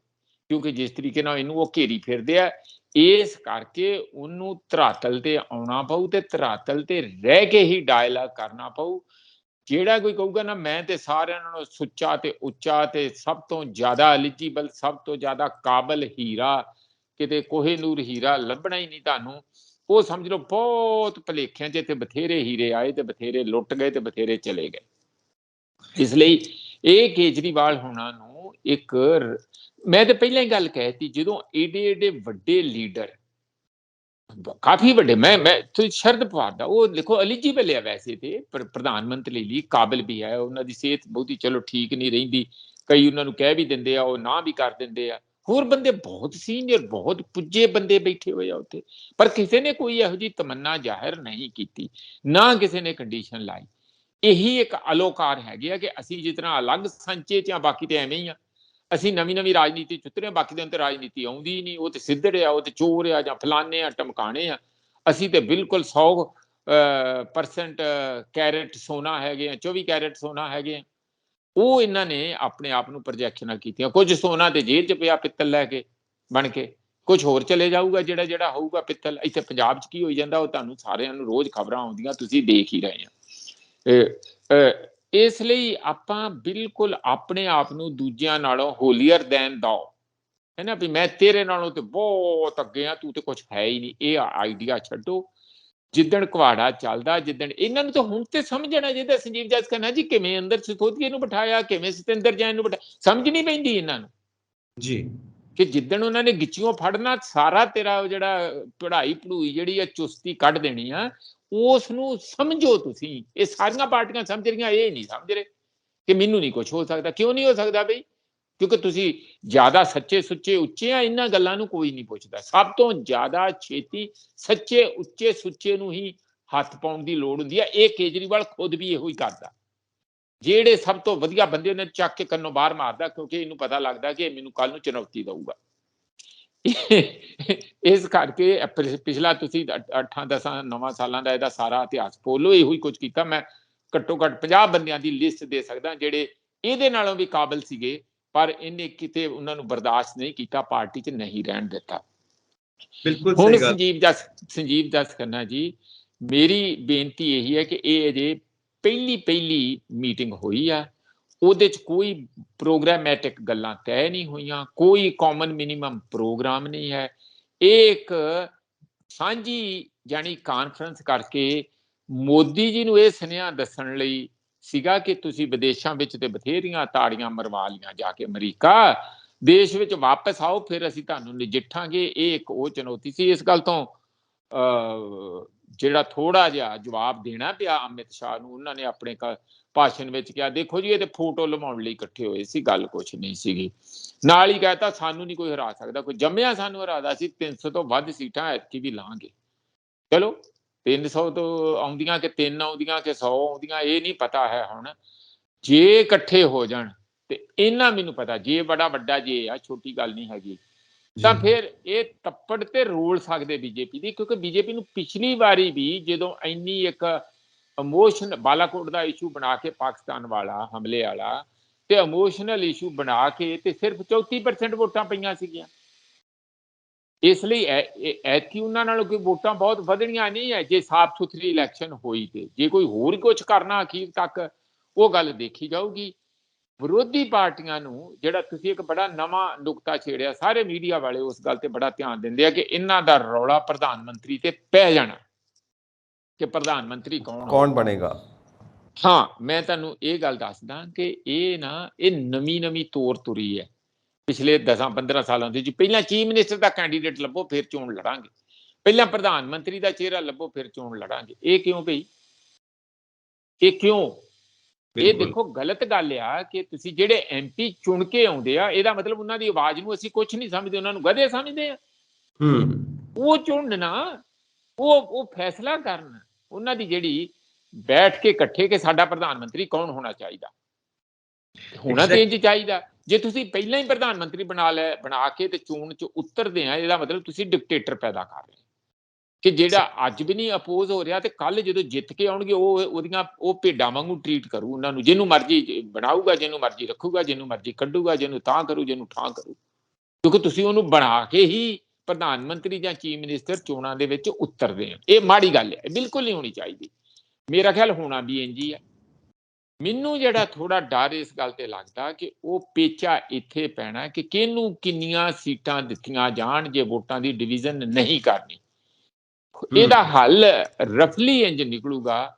ਕਿਉਂਕਿ ਜਿਸ ਤਰੀਕੇ ਨਾਲ ਇਹਨੂੰ ਉਹ ਘੇਰੀ ਫਿਰਦੇ ਆ। ਇਸ ਕਰਕੇ ਉਹਨੂੰ ਧਰਾਤਲ ਤੇ ਆਉਣਾ ਪਊ ਤੇ ਧਰਾਤਲ ਤੇ ਰਹਿ ਕੇ ਹੀ ਡਾਇਲਾਗ ਕਰਨਾ ਪਊ। ਜਿਹੜਾ ਕੋਈ ਕਹੂਗਾ ਨਾ ਮੈਂ ਤੇ ਸਾਰਿਆਂ ਨਾਲੋਂ ਸੁੱਚਾ ਤੇ ਉੱਚਾ ਤੇ ਸਭ ਤੋਂ ਜ਼ਿਆਦਾ ਐਲੀਜੀਬਲ, ਸਭ ਤੋਂ ਜ਼ਿਆਦਾ ਕਾਬਲ ਹੀਰਾ, ਕਿਤੇ ਕੋਹੇਨੂਰ ਹੀਰਾ ਲੱਭਣਾ ਹੀ ਨਹੀਂ ਤੁਹਾਨੂੰ, ਉਹ ਸਮਝ ਲਓ ਬਹੁਤ ਭੁਲੇਖਿਆਂ 'ਚ ਤੇ ਬਥੇਰੇ ਹੀਰੇ ਆਏ ਤੇ ਬਥੇਰੇ ਲੁੱਟ ਗਏ ਤੇ ਬਥੇਰੇ ਚਲੇ ਗਏ। ਇਸ ਲਈ ਇਹ ਕੇਜਰੀਵਾਲ ਹੋਣਾ ਨੂੰ ਇੱਕ, ਮੈਂ ਤੇ ਪਹਿਲਾਂ ਹੀ ਗੱਲ ਕਹਿਤੀ, ਜਦੋਂ ਏਡੇ ਵੱਡੇ ਲੀਡਰ, ਕਾਫੀ ਵੱਡੇ, ਮੈਂ ਸ਼ਰਦ ਪਵਾਰ ਦਾ ਉਹ ਲਿਖੋ ਐਲੀਜੀਬਲ ਹੈ ਵੈਸੇ ਤੇ ਪ੍ਰਧਾਨ ਮੰਤਰੀ ਲਈ, ਕਾਬਿਲ ਵੀ ਹੈ। ਉਹਨਾਂ ਦੀ ਸਿਹਤ ਬਹੁਤੀ ਚਲੋ ਠੀਕ ਨਹੀਂ ਰਹਿੰਦੀ, ਕਈ ਉਹਨਾਂ ਨੂੰ ਕਹਿ ਵੀ ਦਿੰਦੇ ਆ, ਉਹ ਨਾ ਵੀ ਕਰ ਦਿੰਦੇ ਆ। ਹੋਰ ਬੰਦੇ ਬਹੁਤ ਸੀਨੀਅਰ, ਬਹੁਤ ਪੁੱਜੇ ਬੰਦੇ ਬੈਠੇ ਹੋਏ ਆ ਉੱਥੇ, ਪਰ ਕਿਸੇ ਨੇ ਕੋਈ ਇਹੋ ਜਿਹੀ ਤਮੰਨਾ ਜ਼ਾਹਿਰ ਨਹੀਂ ਕੀਤੀ, ਨਾ ਕਿਸੇ ਨੇ ਕੰਡੀਸ਼ਨ ਲਾਈ। ਇਹੀ ਇੱਕ ਅਲੋਕਾਰ ਹੈਗੇ ਆ ਕਿ ਅਸੀਂ ਜਿਸ ਤਰ੍ਹਾਂ ਅਲੱਗ ਸੰਚੇ 'ਚ ਆ, ਬਾਕੀ ਤੇ ਐਵੇਂ ਹੀ ਆ। ਅਸੀਂ ਨਵੀਂ ਰਾਜਨੀਤੀ 'ਚ ਉਤਰੇ, ਬਾਕੀ ਦੇ ਅੰਦਰ ਰਾਜਨੀਤੀ ਆਉਂਦੀ ਹੀ ਨਹੀਂ। ਉਹ ਤੇ ਸਿੱਧੜ ਆ, ਉਹ ਤੇ ਚੋਰ ਆ, ਜਾਂ ਫਲਾਣੇ ਆ, ਟਮਕਾਣੇ ਆ। ਅਸੀਂ ਤੇ ਬਿਲਕੁਲ 100% ਕੈਰਟ ਸੋਨਾ ਹੈਗੇ ਆ, 24 ਕੈਰਟ ਸੋਨਾ ਹੈਗੇ ਆ। ਉਹ ਇਹਨਾਂ ਨੇ ਆਪਣੇ ਆਪ ਨੂੰ ਪ੍ਰੋਜੈਕਸ਼ਨਾਂ ਕੀਤੀਆਂ। ਕੁਝ ਸੋਨਾ ਤੇ ਜੇਲ੍ਹ 'ਚ ਪਿਆ ਪਿੱਤਲ ਲੈ ਕੇ ਬਣ ਕੇ, ਕੁਝ ਹੋਰ ਚਲੇ ਜਾਊਗਾ ਜਿਹੜਾ ਹੋਊਗਾ ਪਿੱਤਲ। ਇੱਥੇ ਪੰਜਾਬ 'ਚ ਕੀ ਹੋਈ ਜਾਂਦਾ ਉਹ ਤੁਹਾਨੂੰ ਸਾਰਿਆਂ ਨੂੰ ਰੋਜ਼ ਖਬਰਾਂ ਆਉਂਦੀਆਂ, ਤੁਸੀਂ ਦੇਖ ਹੀ ਰਹੇ ਆ। ਇਸ ਲਈ ਆਪਾਂ ਬਿਲਕੁਲ ਆਪਣੇ ਆਪ ਨੂੰ ਦੂਜਿਆਂ ਨਾਲੋਂ ਹੋਲੀਅਰ ਦੈਨ ਦਓ, ਹੈ ਨਾ, ਵੀ ਮੈਂ ਤੇਰੇ ਨਾਲੋਂ ਤੇ ਬਹੁਤ ਅੱਗੇ ਆ, ਤੂੰ ਤੇ ਕੁਝ ਹੈ ਹੀ ਨਹੀਂ। ਇਹ ਆਈਡੀਆ ਛੱਡੋ। ਜਿੱਦਣ ਕੁਹਾੜਾ ਚੱਲਦਾ, ਜਿੱਦਣ ਇਹਨਾਂ ਨੂੰ ਤਾਂ ਹੁਣ ਤੇ ਸਮਝਣਾ ਚਾਹੀਦਾ। ਸੰਜੀਵ ਜਸ ਖੰਨਾ ਜੀ, ਕਿਵੇਂ ਅੰਦਰ ਸਿਸੋਦੀਏ ਨੂੰ ਬਿਠਾਇਆ, ਕਿਵੇਂ ਸਤਿੰਦਰ ਜੈਨ ਨੂੰ ਬਿਠਾਇਆ, ਸਮਝ ਨਹੀਂ ਪੈਂਦੀ ਇਹਨਾਂ ਨੂੰ
ਜੀ।
ਕਿ ਜਿੱਦਣ ਉਹਨਾਂ ਨੇ ਗਿੱਚੀਓਂ ਫੜਨਾ, ਸਾਰਾ ਤੇਰਾ ਜਿਹੜਾ ਪੜ੍ਹਾਈ ਪੜੂਈ ਜਿਹੜੀ ਆ ਚੁਸਤੀ ਕੱਢ ਦੇਣੀ ਆ, ਉਸ ਨੂੰ ਸਮਝੋ ਤੁਸੀਂ। ਇਹ ਸਾਰੀਆਂ ਪਾਰਟੀਆਂ ਸਮਝ ਰਹੀਆਂ, ਇਹ ਨਹੀਂ ਸਮਝ ਰਹੇ ਕਿ ਮੈਨੂੰ ਨਹੀਂ ਕੁਝ ਹੋ ਸਕਦਾ। ਕਿਉਂ ਨਹੀਂ ਹੋ ਸਕਦਾ ਬਈ? ਕਿਉਂਕਿ ਤੁਸੀਂ ਜ਼ਿਆਦਾ ਸੱਚੇ ਸੁੱਚੇ ਉੱਚੇ ਆ, ਇਹਨਾਂ ਗੱਲਾਂ ਨੂੰ ਕੋਈ ਨਹੀਂ ਪੁੱਛਦਾ। ਸਭ ਤੋਂ ਜ਼ਿਆਦਾ ਛੇਤੀ ਸੱਚੇ ਉੱਚੇ ਸੁੱਚੇ ਨੂੰ ਹੀ ਹੱਥ ਪਾਉਣ ਦੀ ਲੋੜ ਹੁੰਦੀ ਹੈ। ਇਹ ਕੇਜਰੀਵਾਲ ਖੁਦ ਵੀ ਇਹੋ ਹੀ ਕਰਦਾ। ਜਿਹੜੇ ਸਭ ਤੋਂ ਵਧੀਆ ਬੰਦੇ ਉਹਨੇ ਚੱਕ ਕੇ ਕੰਨੋਂ ਬਾਹਰ ਮਾਰਦਾ, ਕਿਉਂਕਿ ਇਹਨੂੰ ਪਤਾ ਲੱਗਦਾ ਕਿ ਇਹ ਮੈਨੂੰ ਕੱਲ ਨੂੰ ਚੁਣੌਤੀ ਦਊਗਾ। ਇਸ ਕਰਕੇ ਪਿਛਲਾ ਤੁਸੀਂ 8-10 ਸਾਲਾਂ ਦਾ ਇਹਦਾ ਸਾਰਾ ਇਤਿਹਾਸ ਫੋਲੋ, ਇਹੋ ਹੀ ਕੁਝ ਕੀਤਾ। ਮੈਂ ਘੱਟੋ ਘੱਟ 50 ਬੰਦਿਆਂ ਦੀ ਲਿਸਟ ਦੇ ਸਕਦਾ ਜਿਹੜੇ ਇਹਦੇ ਨਾਲੋਂ ਵੀ ਕਾਬਿਲ ਸੀਗੇ, ਪਰ ਇਹਨੇ ਕਿਤੇ ਉਹਨਾਂ ਨੂੰ ਬਰਦਾਸ਼ਤ ਨਹੀਂ ਕੀਤਾ, ਪਾਰਟੀ 'ਚ ਨਹੀਂ ਰਹਿਣ ਦਿੱਤਾ।
ਬਿਲਕੁਲ
ਹੁਣ
ਸਹੀ ਗੱਲ।
ਸੰਜੀਵ ਦੱਸ ਖੰਨਾ ਜੀ, ਮੇਰੀ ਬੇਨਤੀ ਇਹੀ ਹੈ ਕਿ ਇਹ ਅਜੇ ਪਹਿਲੀ ਮੀਟਿੰਗ ਹੋਈ ਆ, ਉਹਦੇ 'ਚ ਕੋਈ ਪ੍ਰੋਗਰਾਮੈਟਿਕ ਗੱਲਾਂ ਤੈਅ ਨਹੀਂ ਹੋਈਆਂ, ਕੋਈ ਕਾਮਨ ਮਿਨੀਮਮ ਪ੍ਰੋਗਰਾਮ ਨਹੀਂ ਹੈ। ਇਹ ਇੱਕ ਸਾਂਝੀ ਜਾਨੀ ਕਾਨਫਰੰਸ ਕਰਕੇ ਮੋਦੀ ਜੀ ਨੂੰ ਇਹ ਸੁਨੇਹਾ ਦੱਸਣ ਲਈ ਸੀਗਾ ਕਿ ਤੁਸੀਂ ਵਿਦੇਸ਼ਾਂ ਵਿੱਚ ਤੇ ਬਥੇਰੀਆਂ ਤਾੜੀਆਂ ਮਰਵਾ ਲੀਆਂ ਜਾ ਕੇ ਅਮਰੀਕਾ, ਦੇਸ਼ ਵਿੱਚ ਵਾਪਸ ਆਓ, ਫਿਰ ਅਸੀਂ ਤੁਹਾਨੂੰ ਨਜਿੱਠਾਂਗੇ। ਇਹ ਇੱਕ ਉਹ ਚੁਣੌਤੀ ਸੀ। ਇਸ ਗੱਲ ਤੋਂ ਜਿਹੜਾ ਥੋੜਾ ਜਿਹਾ ਜਵਾਬ ਦੇਣਾ ਪਿਆ ਅਮਿਤ ਸ਼ਾਹ ਨੂੰ, ਉਹਨਾਂ ਨੇ ਆਪਣੇ ਭਾਸ਼ਣ ਵਿੱਚ ਕਿਹਾ, ਦੇਖੋ ਜੀ ਇਹ ਤੇ ਫੋਟੋ ਲਵਾਉਣ ਲਈ ਇਕੱਠੇ ਹੋਏ ਸੀ, ਗੱਲ ਕੁਛ ਨਹੀਂ ਸੀਗੀ। ਨਾਲ ਹੀ ਕਹਿਤਾ ਸਾਨੂੰ ਨਹੀਂ ਕੋਈ ਹਰਾ ਸਕਦਾ, ਕੋਈ ਜੰਮਿਆ ਸਾਨੂੰ ਹਰਾਦਾ ਸੀ, 300 ਤੋਂ ਵੱਧ ਸੀਟਾਂ ਐਤਕੀ ਵੀ ਲਾਂਗੇ। ਚਲੋ 300 ਤੋਂ ਆਉਂਦੀਆਂ ਕਿ 3 ਆਉਂਦੀਆਂ ਕਿ 100 ਆਉਂਦੀਆਂ, ਇਹ ਨਹੀਂ ਪਤਾ ਹੈ। ਹੁਣ ਜੇ ਇਕੱਠੇ ਹੋ ਜਾਣ ਤੇ ਇਹਨਾਂ, ਮੈਨੂੰ ਪਤਾ ਜੇ ਬੜਾ ਵੱਡਾ ਜੇ ਆ, ਛੋਟੀ ਗੱਲ ਨਹੀਂ ਹੈਗੀ, ਤਾਂ ਫਿਰ ਇਹ ਤੱਪੜ ਤੇ ਰੋਲ ਸਕਦੇ ਬੀਜੇਪੀ ਦੀ। ਕਿਉਂਕਿ ਬੀਜੇਪੀ ਨੂੰ ਪਿਛਲੀ ਵਾਰੀ ਵੀ ਜਦੋਂ ਇੰਨੀ ਇੱਕ ਇਮੋਸ਼ਨ, ਬਾਲਾਕੋਟ ਦਾ ਇਸ਼ੂ ਬਣਾ ਕੇ ਪਾਕਿਸਤਾਨ ਵਾਲਾ ਹਮਲੇ ਵਾਲਾ, ਤੇ ਇਮੋਸ਼ਨਲ ਇਸ਼ੂ ਬਣਾ ਕੇ ਤੇ ਸਿਰਫ 34% ਵੋਟਾਂ ਪਈਆਂ ਸੀਗੀਆਂ। ਇਸ ਲਈ ਐਤਕੀ ਉਹਨਾਂ ਨਾਲੋਂ ਕੋਈ ਵੋਟਾਂ ਬਹੁਤ ਵਧਣੀਆਂ ਨਹੀਂ ਹੈ, ਜੇ ਸਾਫ਼ ਸੁਥਰੀ ਇਲੈਕਸ਼ਨ ਹੋਈ ਤੇ। ਜੇ ਕੋਈ ਹੋਰ ਕੁਝ ਕਰਨਾ ਅਖੀਰ ਤੱਕ, ਉਹ ਗੱਲ ਦੇਖੀ ਜਾਊਗੀ। ਵਿਰੋਧੀ ਪਾਰਟੀਆਂ ਨੂੰ ਜਿਹੜਾ ਤੁਸੀਂ ਇੱਕ ਬੜਾ ਨਵਾਂ ਨੁਕਤਾ ਛੇੜਿਆ, ਸਾਰੇ ਮੀਡੀਆ ਵਾਲੇ ਉਸ ਗੱਲ ਤੇ ਬੜਾ ਧਿਆਨ ਦਿੰਦੇ ਆ ਕਿ ਇਹਨਾਂ ਦਾ ਰੌਲਾ ਪ੍ਰਧਾਨ ਮੰਤਰੀ ਤੇ ਪੈ ਜਾਣਾ, ਕਿ ਪ੍ਰਧਾਨ ਮੰਤਰੀ ਕੌਣ
ਬਣੇਗਾ।
ਹਾਂ, ਮੈਂ ਤੁਹਾਨੂੰ ਇਹ ਗੱਲ ਦੱਸਦਾ ਕਿ ਇਹ ਨਵੀਂ ਤੋਰ ਤੁਰੀ ਹੈ ਪਿਛਲੇ 10-15 ਸਾਲਾਂ ਦੇ ਜੀ। ਪਹਿਲਾਂ ਚੀਫ ਮਿਨਿਸਟਰ ਦਾ ਕੈਂਡੀਡੇਟ ਲੱਭੋ, ਫਿਰ ਚੋਣ ਲੜਾਂਗੇ। ਪਹਿਲਾਂ ਪ੍ਰਧਾਨ ਮੰਤਰੀ ਦਾ ਚਿਹਰਾ ਲੱਭੋ, ਫਿਰ ਚੋਣ ਲੜਾਂਗੇ। ਇਹ ਕਿਉਂ ਭਈ? ਇਹ ਕਿਉਂ? ਇਹ ਦੇਖੋ ਗਲਤ ਗੱਲ ਆ ਕਿ ਤੁਸੀਂ ਜਿਹੜੇ ਐਮਪੀ ਚੁਣ ਕੇ ਆਉਂਦੇ ਆ, ਇਹਦਾ ਮਤਲਬ ਉਹਨਾਂ ਦੀ ਆਵਾਜ਼ ਨੂੰ ਅਸੀਂ ਕੁਝ ਨਹੀਂ ਸਮਝਦੇ, ਉਹਨਾਂ ਨੂੰ ਗਧੇ ਸਮਝਦੇ ਆ। ਉਹ ਚੁਣਨਾ, ਉਹ ਫੈਸਲਾ ਕਰਨ, ਉਹਨਾਂ ਦੀ ਜਿਹੜੀ ਬੈਠ ਕੇ ਇਕੱਠੇ ਕਿ ਸਾਡਾ ਪ੍ਰਧਾਨ ਮੰਤਰੀ ਕੌਣ ਹੋਣਾ ਚਾਹੀਦਾ, ਹੋਣਾ ਤੇ ਇੰਜ ਚਾਹੀਦਾ। ਜੇ ਤੁਸੀਂ ਪਹਿਲਾਂ ਹੀ ਪ੍ਰਧਾਨ ਮੰਤਰੀ ਬਣਾ ਕੇ ਤੇ ਚੋਣ 'ਚ ਉਤਰਦੇ ਆ, ਇਹਦਾ ਮਤਲਬ ਤੁਸੀਂ ਡਿਕਟੇਟਰ ਪੈਦਾ ਕਰ ਰਹੇ ਕਿ ਜਿਹੜਾ ਅੱਜ ਵੀ ਨਹੀਂ ਅਪੋਜ਼ ਹੋ ਰਿਹਾ ਤੇ ਕੱਲ ਜਦੋਂ ਜਿੱਤ ਕੇ ਆਉਣਗੇ ਉਹ ਭੇਡਾਂ ਵਾਂਗੂ ਟ੍ਰੀਟ ਕਰੂ ਉਹਨਾਂ ਨੂੰ, ਜਿਹਨੂੰ ਮਰਜ਼ੀ ਬਣਾਊਗਾ, ਜਿਹਨੂੰ ਮਰਜ਼ੀ ਰੱਖੂਗਾ, ਜਿਹਨੂੰ ਮਰਜ਼ੀ ਕੱਢੂਗਾ, ਜਿਹਨੂੰ ਤਾਂ ਕਰੂ, ਜਿਹਨੂੰ ਠਾਂ ਕਰੂ। ਕਿਉਂਕਿ ਤੁਸੀਂ ਉਹਨੂੰ ਬਣਾ ਕੇ ਹੀ ਪ੍ਰਧਾਨ ਮੰਤਰੀ ਜਾਂ ਚੀਫ ਮਿਨਿਸਟਰ ਚੋਣਾਂ ਦੇ ਵਿੱਚ ਉਤਰਦੇ ਆ। ਇਹ ਮਾੜੀ ਗੱਲ ਹੈ, ਬਿਲਕੁਲ ਨਹੀਂ ਹੋਣੀ ਚਾਹੀਦੀ। ਮੇਰਾ ਖਿਆਲ ਹੋਣਾ ਵੀ ਇੰਝ ਹੀ ਹੈ। ਮੈਨੂੰ ਜਿਹੜਾ ਥੋੜਾ ਡਰ ਇਸ ਗੱਲ ਤੇ ਲੱਗਦਾ ਕਿ ਉਹ ਪੇਚਾ ਇੱਥੇ ਪੈਣਾ ਕਿ ਕਿਹਨੂੰ ਕਿੰਨੀਆਂ ਸੀਟਾਂ ਦਿੱਤੀਆਂ ਜਾਣ ਜੇ ਵੋਟਾਂ ਦੀ ਡਿਵੀਜ਼ਨ ਨਹੀਂ ਕਰਨੀ। ਇਹਦਾ ਹੱਲ ਰਫਲੀ ਇੰਜ ਨਿਕਲੂਗਾ,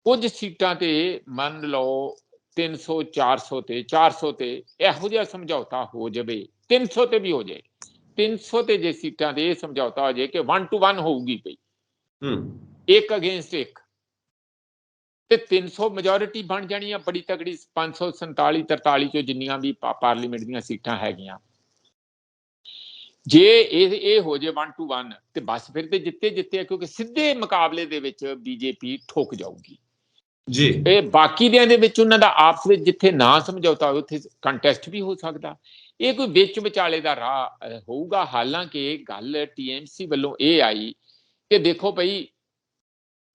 ਕੁਝ ਸੀਟਾਂ ਤੇ ਮੰਨ ਲਓ 300 400 ਤੇ 400 ਤੇ ਇਹੋ ਜਿਹਾ ਸਮਝੌਤਾ ਹੋ ਜਾਵੇ, 300 ਤੇ ਵੀ ਹੋ ਜਾਏ। 300 ਤੇ ਜੇ ਸੀਟਾਂ ਦੇ ਇਹ ਸਮਝੌਤਾ ਹੋ ਜਾਏ ਕਿ 1 to 1 ਹੋਊਗੀ ਪਈ, ਇੱਕ ਅਗੇਂਸਟ ਇੱਕ, ਤੇ 300 ਮੈਜੋਰਿਟੀ ਬਣ ਜਾਣੀ ਆ ਬੜੀ ਤਕੜੀ, 547 43 ਚੋਂ ਜਿੰਨੀਆਂ ਵੀ ਪਾਰਲੀਮੈਂਟ ਦੀਆਂ ਸੀਟਾਂ ਹੈਗੀਆਂ। ਜੇ ਇਹ ਹੋ ਜੇ 1 to 1 ਤੇ ਬਸ ਫਿਰ ਤੇ ਜਿੱਤੇ, ਕਿਉਂਕਿ ਸਿੱਧੇ ਮੁਕਾਬਲੇ ਦੇ ਵਿੱਚ ਬੀਜੇਪੀ ਠੁੱਕ ਜਾਊਗੀ ਜੀ। ਇਹ ਬਾਕੀ ਦੇ ਵਿੱਚ ਉਹਨਾਂ ਦਾ ਆਪਸ ਵਿੱਚ ਜਿੱਥੇ ਨਾ ਸਮਝੌਤਾ ਹੋਵੇ ਉੱਥੇ ਕੰਟੈਸਟ ਵੀ ਹੋ ਸਕਦਾ। ਇਹ ਕੋਈ ਵਿੱਚ ਵਿਚਾਲੇ ਦਾ ਰਾਹ ਹੋਊਗਾ। ਹਾਲਾਂਕਿ ਗੱਲ TMC ਵੱਲੋਂ ਇਹ ਆਈ ਕਿ ਦੇਖੋ ਭਈ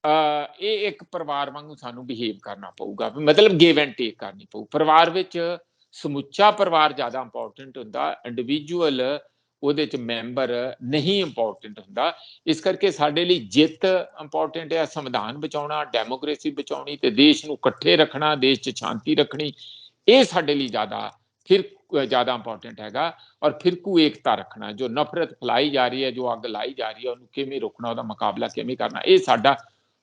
ਇਹ ਇੱਕ ਪਰਿਵਾਰ ਵਾਂਗੂ ਸਾਨੂੰ ਬਿਹੇਵ ਕਰਨਾ ਪਊਗਾ, ਮਤਲਬ ਗਿਵ ਐਂਡ ਟੇਕ ਕਰਨੀ ਪਊ। ਪਰਿਵਾਰ ਵਿੱਚ ਸਮੁੱਚਾ ਪਰਿਵਾਰ ਜ਼ਿਆਦਾ ਇੰਪੋਰਟੈਂਟ ਹੁੰਦਾ, ਇੰਡੀਵਿਜੂਅਲ ਉਹਦੇ 'ਚ ਮੈਂਬਰ ਨਹੀਂ ਇੰਪੋਰਟੈਂਟ ਹੁੰਦਾ। ਇਸ ਕਰਕੇ ਸਾਡੇ ਲਈ ਜਿੱਤ ਇੰਪੋਰਟੈਂਟ ਹੈ, ਸੰਵਿਧਾਨ ਬਚਾਉਣਾ, ਡੈਮੋਕ੍ਰੇਸੀ ਬਚਾਉਣੀ ਤੇ ਦੇਸ਼ ਨੂੰ ਇਕੱਠੇ ਰੱਖਣਾ, ਦੇਸ਼ 'ਚ ਸ਼ਾਂਤੀ ਰੱਖਣੀ, ਇਹ ਸਾਡੇ ਲਈ ਜ਼ਿਆਦਾ ਇੰਪੋਰਟੈਂਟ ਹੈਗਾ। ਔਰ ਫਿਰਕੂ ਏਕਤਾ ਰੱਖਣਾ, ਜੋ ਨਫ਼ਰਤ ਫੈਲਾਈ ਜਾ ਰਹੀ ਹੈ, ਜੋ ਅੱਗ ਲਾਈ ਜਾ ਰਹੀ ਹੈ, ਉਹਨੂੰ ਕਿਵੇਂ ਰੋਕਣਾ, ਉਹਦਾ ਮੁਕਾਬਲਾ ਕਿਵੇਂ ਕਰਨਾ, ਇਹ ਸਾਡਾ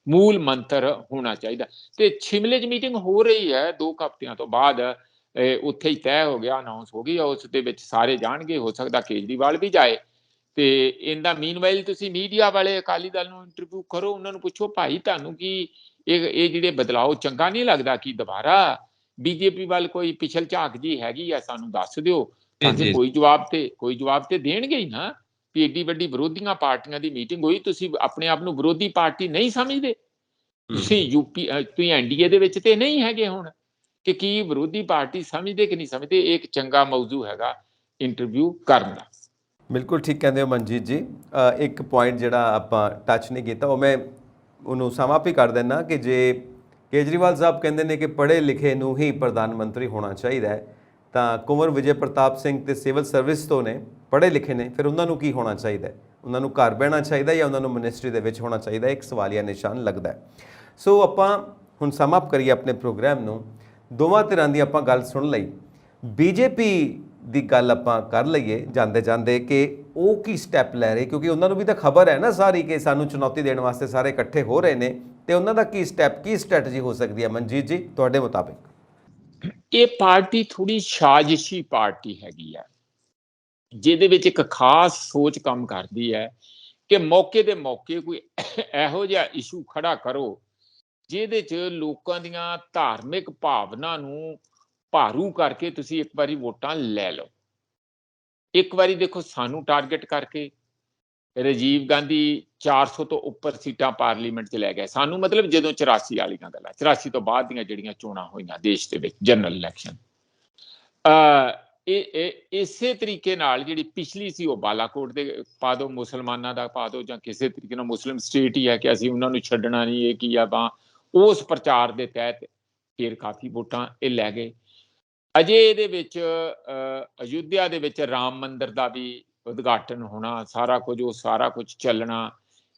ਮੂਲ ਮੰਤਰ ਹੋਣਾ ਚਾਹੀਦਾ। ਤੇ ਸ਼ਿਮਲੇ 'ਚ ਮੀਟਿੰਗ ਹੋ ਰਹੀ ਹੈ 2 ਹਫ਼ਤਿਆਂ ਤੋਂ ਬਾਅਦ, ਉੱਥੇ ਹੀ ਤੈਅ ਹੋ ਗਿਆ, ਅਨਾਉਂਸ ਹੋ ਗਈ, ਉਸ ਦੇ ਵਿੱਚ ਸਾਰੇ ਜਾਣਗੇ। ਹੋ ਸਕਦਾ ਕੇਜਰੀਵਾਲ ਵੀ ਜਾਏ। ਤੇ ਇਹਦਾ ਮੀਨਵਾਈਲ ਤੁਸੀਂ ਮੀਡੀਆ ਵਾਲੇ ਅਕਾਲੀ ਦਲ ਨੂੰ ਇੰਟਰਵਿਊ ਕਰੋ, ਉਹਨਾਂ ਨੂੰ ਪੁੱਛੋ ਭਾਈ ਤੁਹਾਨੂੰ ਕੀ ਇਹ ਜਿਹੜੇ ਬਦਲਾਓ ਚੰਗਾ ਨਹੀਂ ਲੱਗਦਾ, ਕਿ ਦੁਬਾਰਾ ਬੀਜੇਪੀ ਵੱਲ ਕੋਈ ਪਿਛਲ ਝਾਕ ਜੀ ਹੈਗੀ ਆ, ਸਾਨੂੰ ਦੱਸ ਦਿਓ। ਤਾਂ ਕਿ ਕੋਈ ਜਵਾਬ ਤੇ ਦੇਣਗੇ ਹੀ ਨਾ ਵੀ ਏਡੀ ਵੱਡੀ ਵਿਰੋਧੀਆਂ ਪਾਰਟੀਆਂ ਦੀ ਮੀਟਿੰਗ ਹੋਈ, ਤੁਸੀਂ ਆਪਣੇ ਆਪ ਨੂੰ ਵਿਰੋਧੀ ਪਾਰਟੀ ਨਹੀਂ ਸਮਝਦੇ? ਤੁਸੀਂ NDA ਦੇ ਵਿੱਚ ਤੇ ਨਹੀਂ ਹੈਗੇ ਹੁਣ ਕਿ ਕੀ ਵਿਰੋਧੀ ਪਾਰਟੀ ਸਮਝਦੇ ਕਿ ਨਹੀਂ ਸਮਝਦੇ? ਇਹ ਇੱਕ ਚੰਗਾ ਮੌਜੂ ਹੈਗਾ ਇੰਟਰਵਿਊ ਕਰਨ ਦਾ।
ਬਿਲਕੁਲ ਠੀਕ ਕਹਿੰਦੇ ਹੋ ਮਨਜੀਤ ਜੀ। ਇੱਕ ਪੁਆਇੰਟ ਜਿਹੜਾ ਆਪਾਂ ਟੱਚ ਨਹੀਂ ਕੀਤਾ, ਉਹ ਮੈਂ ਉਹਨੂੰ ਸਮ ਅਪ ਹੀ ਕਰ ਦਿੰਦਾ ਕਿ ਜੇ ਕੇਜਰੀਵਾਲ ਸਾਹਿਬ ਕਹਿੰਦੇ ਨੇ ਕਿ ਪੜ੍ਹੇ ਲਿਖੇ ਨੂੰ ਹੀ ਪ੍ਰਧਾਨ ਮੰਤਰੀ ਹੋਣਾ ਚਾਹੀਦਾ ਹੈ, ਤਾਂ ਕੁੰਵਰ ਵਿਜੇ ਪ੍ਰਤਾਪ ਸਿੰਘ ਤੇ ਸਿਵਲ ਸਰਵਿਸ ਤੋਂ ਨੇ, ਪੜ੍ਹੇ ਲਿਖੇ ਨੇ, ਫਿਰ ਉਹਨਾਂ ਨੂੰ ਕੀ ਹੋਣਾ ਚਾਹੀਦਾ ਹੈ? ਉਹਨਾਂ ਨੂੰ ਘਰ ਬਹਿਣਾ ਚਾਹੀਦਾ ਜਾਂ ਉਹਨਾਂ ਨੂੰ ਮਿਨਿਸਟਰੀ ਦੇ ਵਿੱਚ ਹੋਣਾ ਚਾਹੀਦਾ? ਇੱਕ ਸਵਾਲੀਆ ਨਿਸ਼ਾਨ ਲੱਗਦਾ ਹੈ। ਸੋ ਆਪਾਂ ਹੁਣ ਸਮ ਅਪ ਕਰੀਏ ਆਪਣੇ ਪ੍ਰੋਗਰਾਮ ਨੂੰ। ਦੋਵਾਂ ਧਿਰਾਂ ਦੀ ਆਪਾਂ ਗੱਲ ਸੁਣ ਲਈ। ਬੀਜੇਪੀ ਦੀ ਗੱਲ ਆਪਾਂ ਕਰ ਲਈਏ ਜਾਂਦੇ ਜਾਂਦੇ ਕਿ ਉਹ ਕੀ ਸਟੈਪ ਲੈ ਰਹੇ, ਕਿਉਂਕਿ ਉਹਨਾਂ ਨੂੰ ਵੀ ਤਾਂ ਖਬਰ ਹੈ ਨਾ ਸਾਰੀ ਕਿ ਸਾਨੂੰ ਚੁਣੌਤੀ ਦੇਣ ਵਾਸਤੇ ਸਾਰੇ ਇਕੱਠੇ ਹੋ ਰਹੇ ਨੇ, ਤੇ ਉਹਨਾਂ ਦਾ ਕੀ ਸਟੈਪ, ਕੀ ਸਟ੍ਰੈਟਜੀ ਹੋ ਸਕਦੀ ਹੈ ਮਨਜੀਤ ਜੀ ਤੁਹਾਡੇ ਮੁਤਾਬਿਕ?
ਇਹ ਪਾਰਟੀ ਥੋੜੀ ਸਾਜ਼ਿਸ਼ੀ ਪਾਰਟੀ ਹੈਗੀ ਆ, ਜਿਹਦੇ ਵਿੱਚ ਇੱਕ ਖਾਸ ਸੋਚ ਕੰਮ ਕਰਦੀ ਹੈ ਕਿ ਮੌਕੇ ਦੇ ਮੌਕੇ ਕੋਈ ਇਹੋ ਜਿਹਾ ਇਸ਼ੂ ਖੜਾ ਕਰੋ ਜਿਹਦੇ 'ਚ ਲੋਕਾਂ ਦੀਆਂ ਧਾਰਮਿਕ ਭਾਵਨਾ ਨੂੰ ਭਾਰੂ ਕਰਕੇ ਤੁਸੀਂ ਇੱਕ ਵਾਰੀ ਵੋਟਾਂ ਲੈ ਲਓ। ਇੱਕ ਵਾਰੀ ਦੇਖੋ ਸਾਨੂੰ ਟਾਰਗੇਟ ਕਰਕੇ ਰਾਜੀਵ ਗਾਂਧੀ 400 ਤੋਂ ਉੱਪਰ ਸੀਟਾਂ ਪਾਰਲੀਮੈਂਟ 'ਚ ਲੈ ਗਏ ਸਾਨੂੰ, ਮਤਲਬ ਜਦੋਂ 84 ਵਾਲੀਆਂ ਗੱਲਾਂ, 84 ਤੋਂ ਬਾਅਦ ਦੀਆਂ ਜਿਹੜੀਆਂ ਚੋਣਾਂ ਹੋਈਆਂ ਦੇਸ਼ ਦੇ ਵਿੱਚ ਜਨਰਲ ਇਲੈਕਸ਼ਨ, ਇਸੇ ਤਰੀਕੇ ਨਾਲ ਜਿਹੜੀ ਪਿਛਲੀ ਸੀ ਉਹ ਬਾਲਾਕੋਟ ਦੇ ਪਾ ਦਿਓ, ਮੁਸਲਮਾਨਾਂ ਦਾ ਪਾ ਦਿਓ, ਜਾਂ ਕਿਸੇ ਤਰੀਕੇ ਨਾਲ ਮੁਸਲਿਮ ਸਟੇਟ ਹੀ ਹੈ ਕਿ ਅਸੀਂ ਉਹਨਾਂ ਨੂੰ ਛੱਡਣਾ ਨਹੀਂ, ਇਹ ਕੀ ਆ ਬਾਂ, ਉਸ ਪ੍ਰਚਾਰ ਦੇ ਤਹਿਤ ਫਿਰ ਕਾਫੀ ਵੋਟਾਂ ਇਹ ਲੈ ਗਏ। ਅਜੇ ਇਹਦੇ ਵਿੱਚ ਅਯੁੱਧਿਆ ਦੇ ਵਿੱਚ ਰਾਮ ਮੰਦਿਰ ਦਾ ਵੀ ਉਦਘਾਟਨ ਹੋਣਾ, ਸਾਰਾ ਕੁਝ ਉਹ ਸਾਰਾ ਕੁਝ ਚੱਲਣਾ,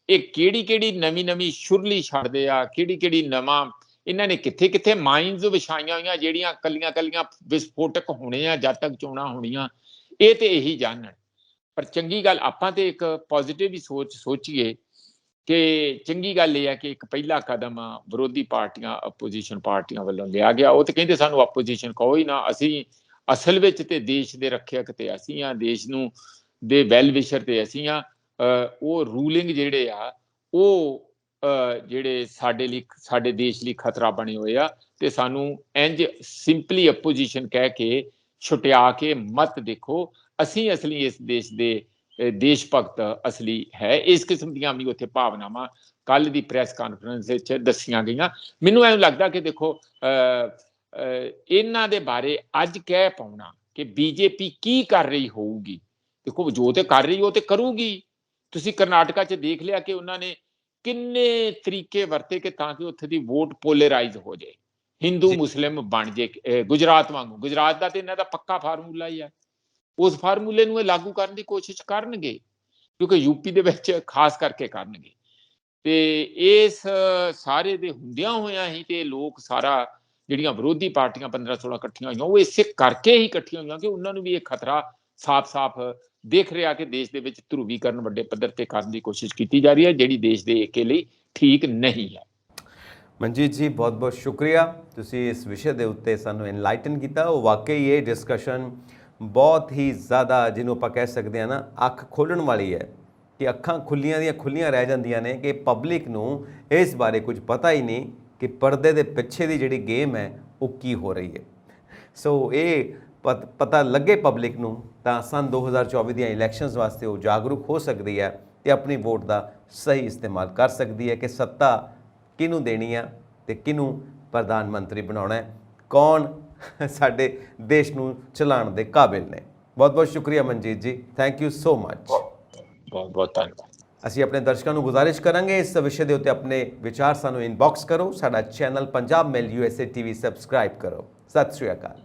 ਇਹ ਕਿਹੜੀ ਨਵੀਂ ਸ਼ੁਰਲੀ ਛੱਡਦੇ ਆ, ਕਿਹੜੀ ਨਵਾਂ ਇਹਨਾਂ ਨੇ ਕਿੱਥੇ ਕਿੱਥੇ ਮਾਈਨਸ ਵਿਛਾਈਆਂ ਹੋਈਆਂ ਜਿਹੜੀਆਂ ਕੱਲੀਆਂ ਵਿਸਫੋਟਕ ਹੋਣੇ ਆ ਜਦ ਤੱਕ ਚੋਣਾਂ ਹੋਣੀਆਂ, ਇਹ ਤੇ ਇਹੀ ਜਾਣਨ। ਪਰ ਚੰਗੀ ਗੱਲ, ਆਪਾਂ ਤੇ ਇੱਕ ਪੋਜ਼ਿਟਿਵ ਹੀ ਸੋਚੀਏ ਕਿ ਚੰਗੀ ਗੱਲ ਇਹ ਹੈ ਕਿ ਇੱਕ ਪਹਿਲਾ ਕਦਮ ਵਿਰੋਧੀ ਪਾਰਟੀਆਂ, ਆਪੋਜੀਸ਼ਨ ਪਾਰਟੀਆਂ ਵੱਲੋਂ ਲਿਆ ਗਿਆ। ਉਹ ਤੇ ਕਹਿੰਦੇ ਸਾਨੂੰ ਆਪੋਜੀਸ਼ਨ ਕਹੋ ਹੀ ਨਾ, ਅਸੀਂ ਅਸਲ ਵਿੱਚ ਤੇ ਦੇਸ਼ ਦੇ ਰੱਖਿਅਕ ਤੇ ਅਸੀਂ ਆ, ਦੇਸ਼ ਨੂੰ ਦੇ ਵੈਲ ਵਿਸ਼ਰ ਤੇ ਅਸੀਂ ਆ। ਉਹ ਰੂਲਿੰਗ ਜਿਹੜੇ ਆ ਉਹ ਜਿਹੜੇ ਸਾਡੇ ਲਈ, ਸਾਡੇ ਦੇਸ਼ ਲਈ ਖਤਰਾ ਬਣੇ ਹੋਏ ਆ, ਤੇ ਸਾਨੂੰ ਇੰਜ ਸਿੰਪਲੀ ਆਪੋਜੀਸ਼ਨ ਕਹਿ ਕੇ ਛੁਟਿਆ ਕੇ ਮਤ ਦੇਖੋ, ਅਸੀਂ ਅਸਲੀ ਇਸ ਦੇਸ਼ ਦੇ ਦੇਸ਼ ਭਗਤ ਅਸਲੀ ਹੈ। ਇਸ ਕਿਸਮ ਦੀਆਂ ਵੀ ਉੱਥੇ ਭਾਵਨਾਵਾਂ ਕੱਲ ਦੀ ਪ੍ਰੈਸ ਕਾਨਫਰੰਸ ਵਿੱਚ ਦੱਸੀਆਂ ਗਈਆਂ। ਮੈਨੂੰ ਐਂ ਲੱਗਦਾ ਕਿ ਦੇਖੋ ਇਹਨਾਂ ਦੇ ਬਾਰੇ ਅੱਜ ਕਹਿ ਪਾਉਣਾ ਕਿ ਬੀਜੇਪੀ ਕੀ ਕਰ ਰਹੀ ਹੋਊਗੀ, ਦੇਖੋ ਜੋ ਤੇ ਕਰ ਰਹੀ ਉਹ ਤੇ ਕਰੂਗੀ। ਤੁਸੀਂ ਕਰਨਾਟਕਾ 'ਚ ਦੇਖ ਲਿਆ ਕਿ ਉਹਨਾਂ ਨੇ ਕਿੰਨੇ ਤਰੀਕੇ ਵਰਤੇ ਕਿ ਤਾਂ ਕਿ ਉੱਥੇ ਦੀ ਵੋਟ ਪੋਲਰਾਈਜ਼ ਹੋ ਜਾਏ, ਹਿੰਦੂ ਮੁਸਲਿਮ ਬਣ ਜੇ, ਗੁਜਰਾਤ ਵਾਂਗੂ। ਗੁਜਰਾਤ ਦਾ ਤੇ ਇਹਨਾਂ ਦਾ ਪੱਕਾ ਫਾਰਮੂਲਾ ਹੀ ਹੈ, ਉਸ ਫਾਰਮੂਲੇ ਨੂੰ ਇਹ ਲਾਗੂ ਕਰਨ ਦੀ ਕੋਸ਼ਿਸ਼ ਕਰਨਗੇ, ਕਿਉਂਕਿ ਯੂਪੀ ਦੇ ਵਿੱਚ ਖਾਸ ਕਰਕੇ ਕਰਨਗੇ। ਤੇ ਇਸ ਸਾਰੇ ਦੇ ਹੁੰਦਿਆਂ ਹੋਇਆਂ ਹੀ ਤੇ ਲੋਕ ਸਾਰਾ ਜਿਹੜੀਆਂ ਵਿਰੋਧੀ ਪਾਰਟੀਆਂ 15-16 ਇਕੱਠੀਆਂ ਹੋਈਆਂ, ਉਹ ਇਸੇ ਕਰਕੇ ਹੀ ਇਕੱਠੀਆਂ ਹੋਈਆਂ ਕਿ ਉਹਨਾਂ ਨੂੰ ਵੀ ਇਹ ਖਤਰਾ ਸਾਫ਼ ਦੇਖ ਰਿਹਾ ਕਿ ਦੇਸ਼ ਦੇ ਵਿੱਚ ਧਰੂਵੀਕਰਨ ਵੱਡੇ ਪੱਧਰ ਤੇ ਕਰਨ ਦੀ ਕੋਸ਼ਿਸ਼ ਕੀਤੀ ਜਾ ਰਹੀ ਹੈ, ਜਿਹੜੀ ਦੇਸ਼ ਦੇ ਏਕੇ ਲਈ ਠੀਕ ਨਹੀਂ ਹੈ।
ਮਨਜੀਤ ਜੀ ਬਹੁਤ ਬਹੁਤ ਸ਼ੁਕਰੀਆ, ਤੁਸੀਂ ਇਸ ਵਿਸ਼ੇ ਦੇ ਉੱਤੇ ਸਾਨੂੰ ਇਨਲਾਈਟਨ ਕੀਤਾ। ਉਹ ਵਾਕਈ ਇਹ ਡਿਸਕਸ਼ਨ ਬਹੁਤ ਹੀ ਜ਼ਿਆਦਾ, ਜਿਹਨੂੰ ਆਪਾਂ ਕਹਿ ਸਕਦੇ ਹਾਂ ਨਾ, ਅੱਖ ਖੋਲ੍ਹਣ ਵਾਲੀ ਹੈ ਕਿ ਅੱਖਾਂ ਖੁੱਲੀਆਂ ਦੀਆਂ ਖੁੱਲੀਆਂ ਰਹਿ ਜਾਂਦੀਆਂ ਨੇ ਕਿ ਪਬਲਿਕ ਨੂੰ ਇਸ ਬਾਰੇ ਕੁਝ ਪਤਾ ਹੀ ਨਹੀਂ ਕਿ ਪਰਦੇ ਦੇ ਪਿੱਛੇ ਦੀ ਜਿਹੜੀ ਗੇਮ ਹੈ ਉਹ ਕੀ ਹੋ ਰਹੀ ਹੈ। ਸੋ ਇਹ ਪਤਾ ਲੱਗੇ ਪਬਲਿਕ ਨੂੰ ਤਾਂ ਸੰਨ 2024 ਦੀਆਂ ਇਲੈਕਸ਼ਨਸ ਵਾਸਤੇ ਉਹ ਜਾਗਰੂਕ ਹੋ ਸਕਦੀ ਹੈ ਤੇ ਆਪਣੀ ਵੋਟ ਦਾ ਸਹੀ ਇਸਤੇਮਾਲ ਕਰ ਸਕਦੀ ਹੈ ਕਿ ਸੱਤਾ ਕਿਹਨੂੰ ਦੇਣੀ ਆ ਤੇ ਕਿਹਨੂੰ ਪ੍ਰਧਾਨ ਮੰਤਰੀ ਬਣਾਉਣਾ ਹੈ, ਕੌਣ ਸਾਡੇ ਦੇਸ਼ ਨੂੰ ਚਲਾਉਣ ਦੇ ਕਾਬਿਲ ਨੇ। ਬਹੁਤ ਬਹੁਤ ਸ਼ੁਕਰੀਆ ਮਨਜੀਤ ਜੀ, ਥੈਂਕ ਯੂ ਸੋ ਮਚ।
ਬਹੁਤ ਬਹੁਤ ਧੰਨਵਾਦ।
ਅਸੀਂ ਆਪਣੇ ਦਰਸ਼ਕਾਂ ਨੂੰ ਗੁਜ਼ਾਰਿਸ਼ ਕਰਾਂਗੇ ਇਸ ਵਿਸ਼ੇ ਦੇ ਉੱਤੇ ਆਪਣੇ ਵਿਚਾਰ ਸਾਨੂੰ ਇਨਬਾਕਸ ਕਰੋ। ਸਾਡਾ ਚੈਨਲ ਪੰਜਾਬ ਮੇਲ USA TV ਸਬਸਕ੍ਰਾਈਬ ਕਰੋ। ਸਤਿ ਸ਼੍ਰੀ ਅਕਾਲ।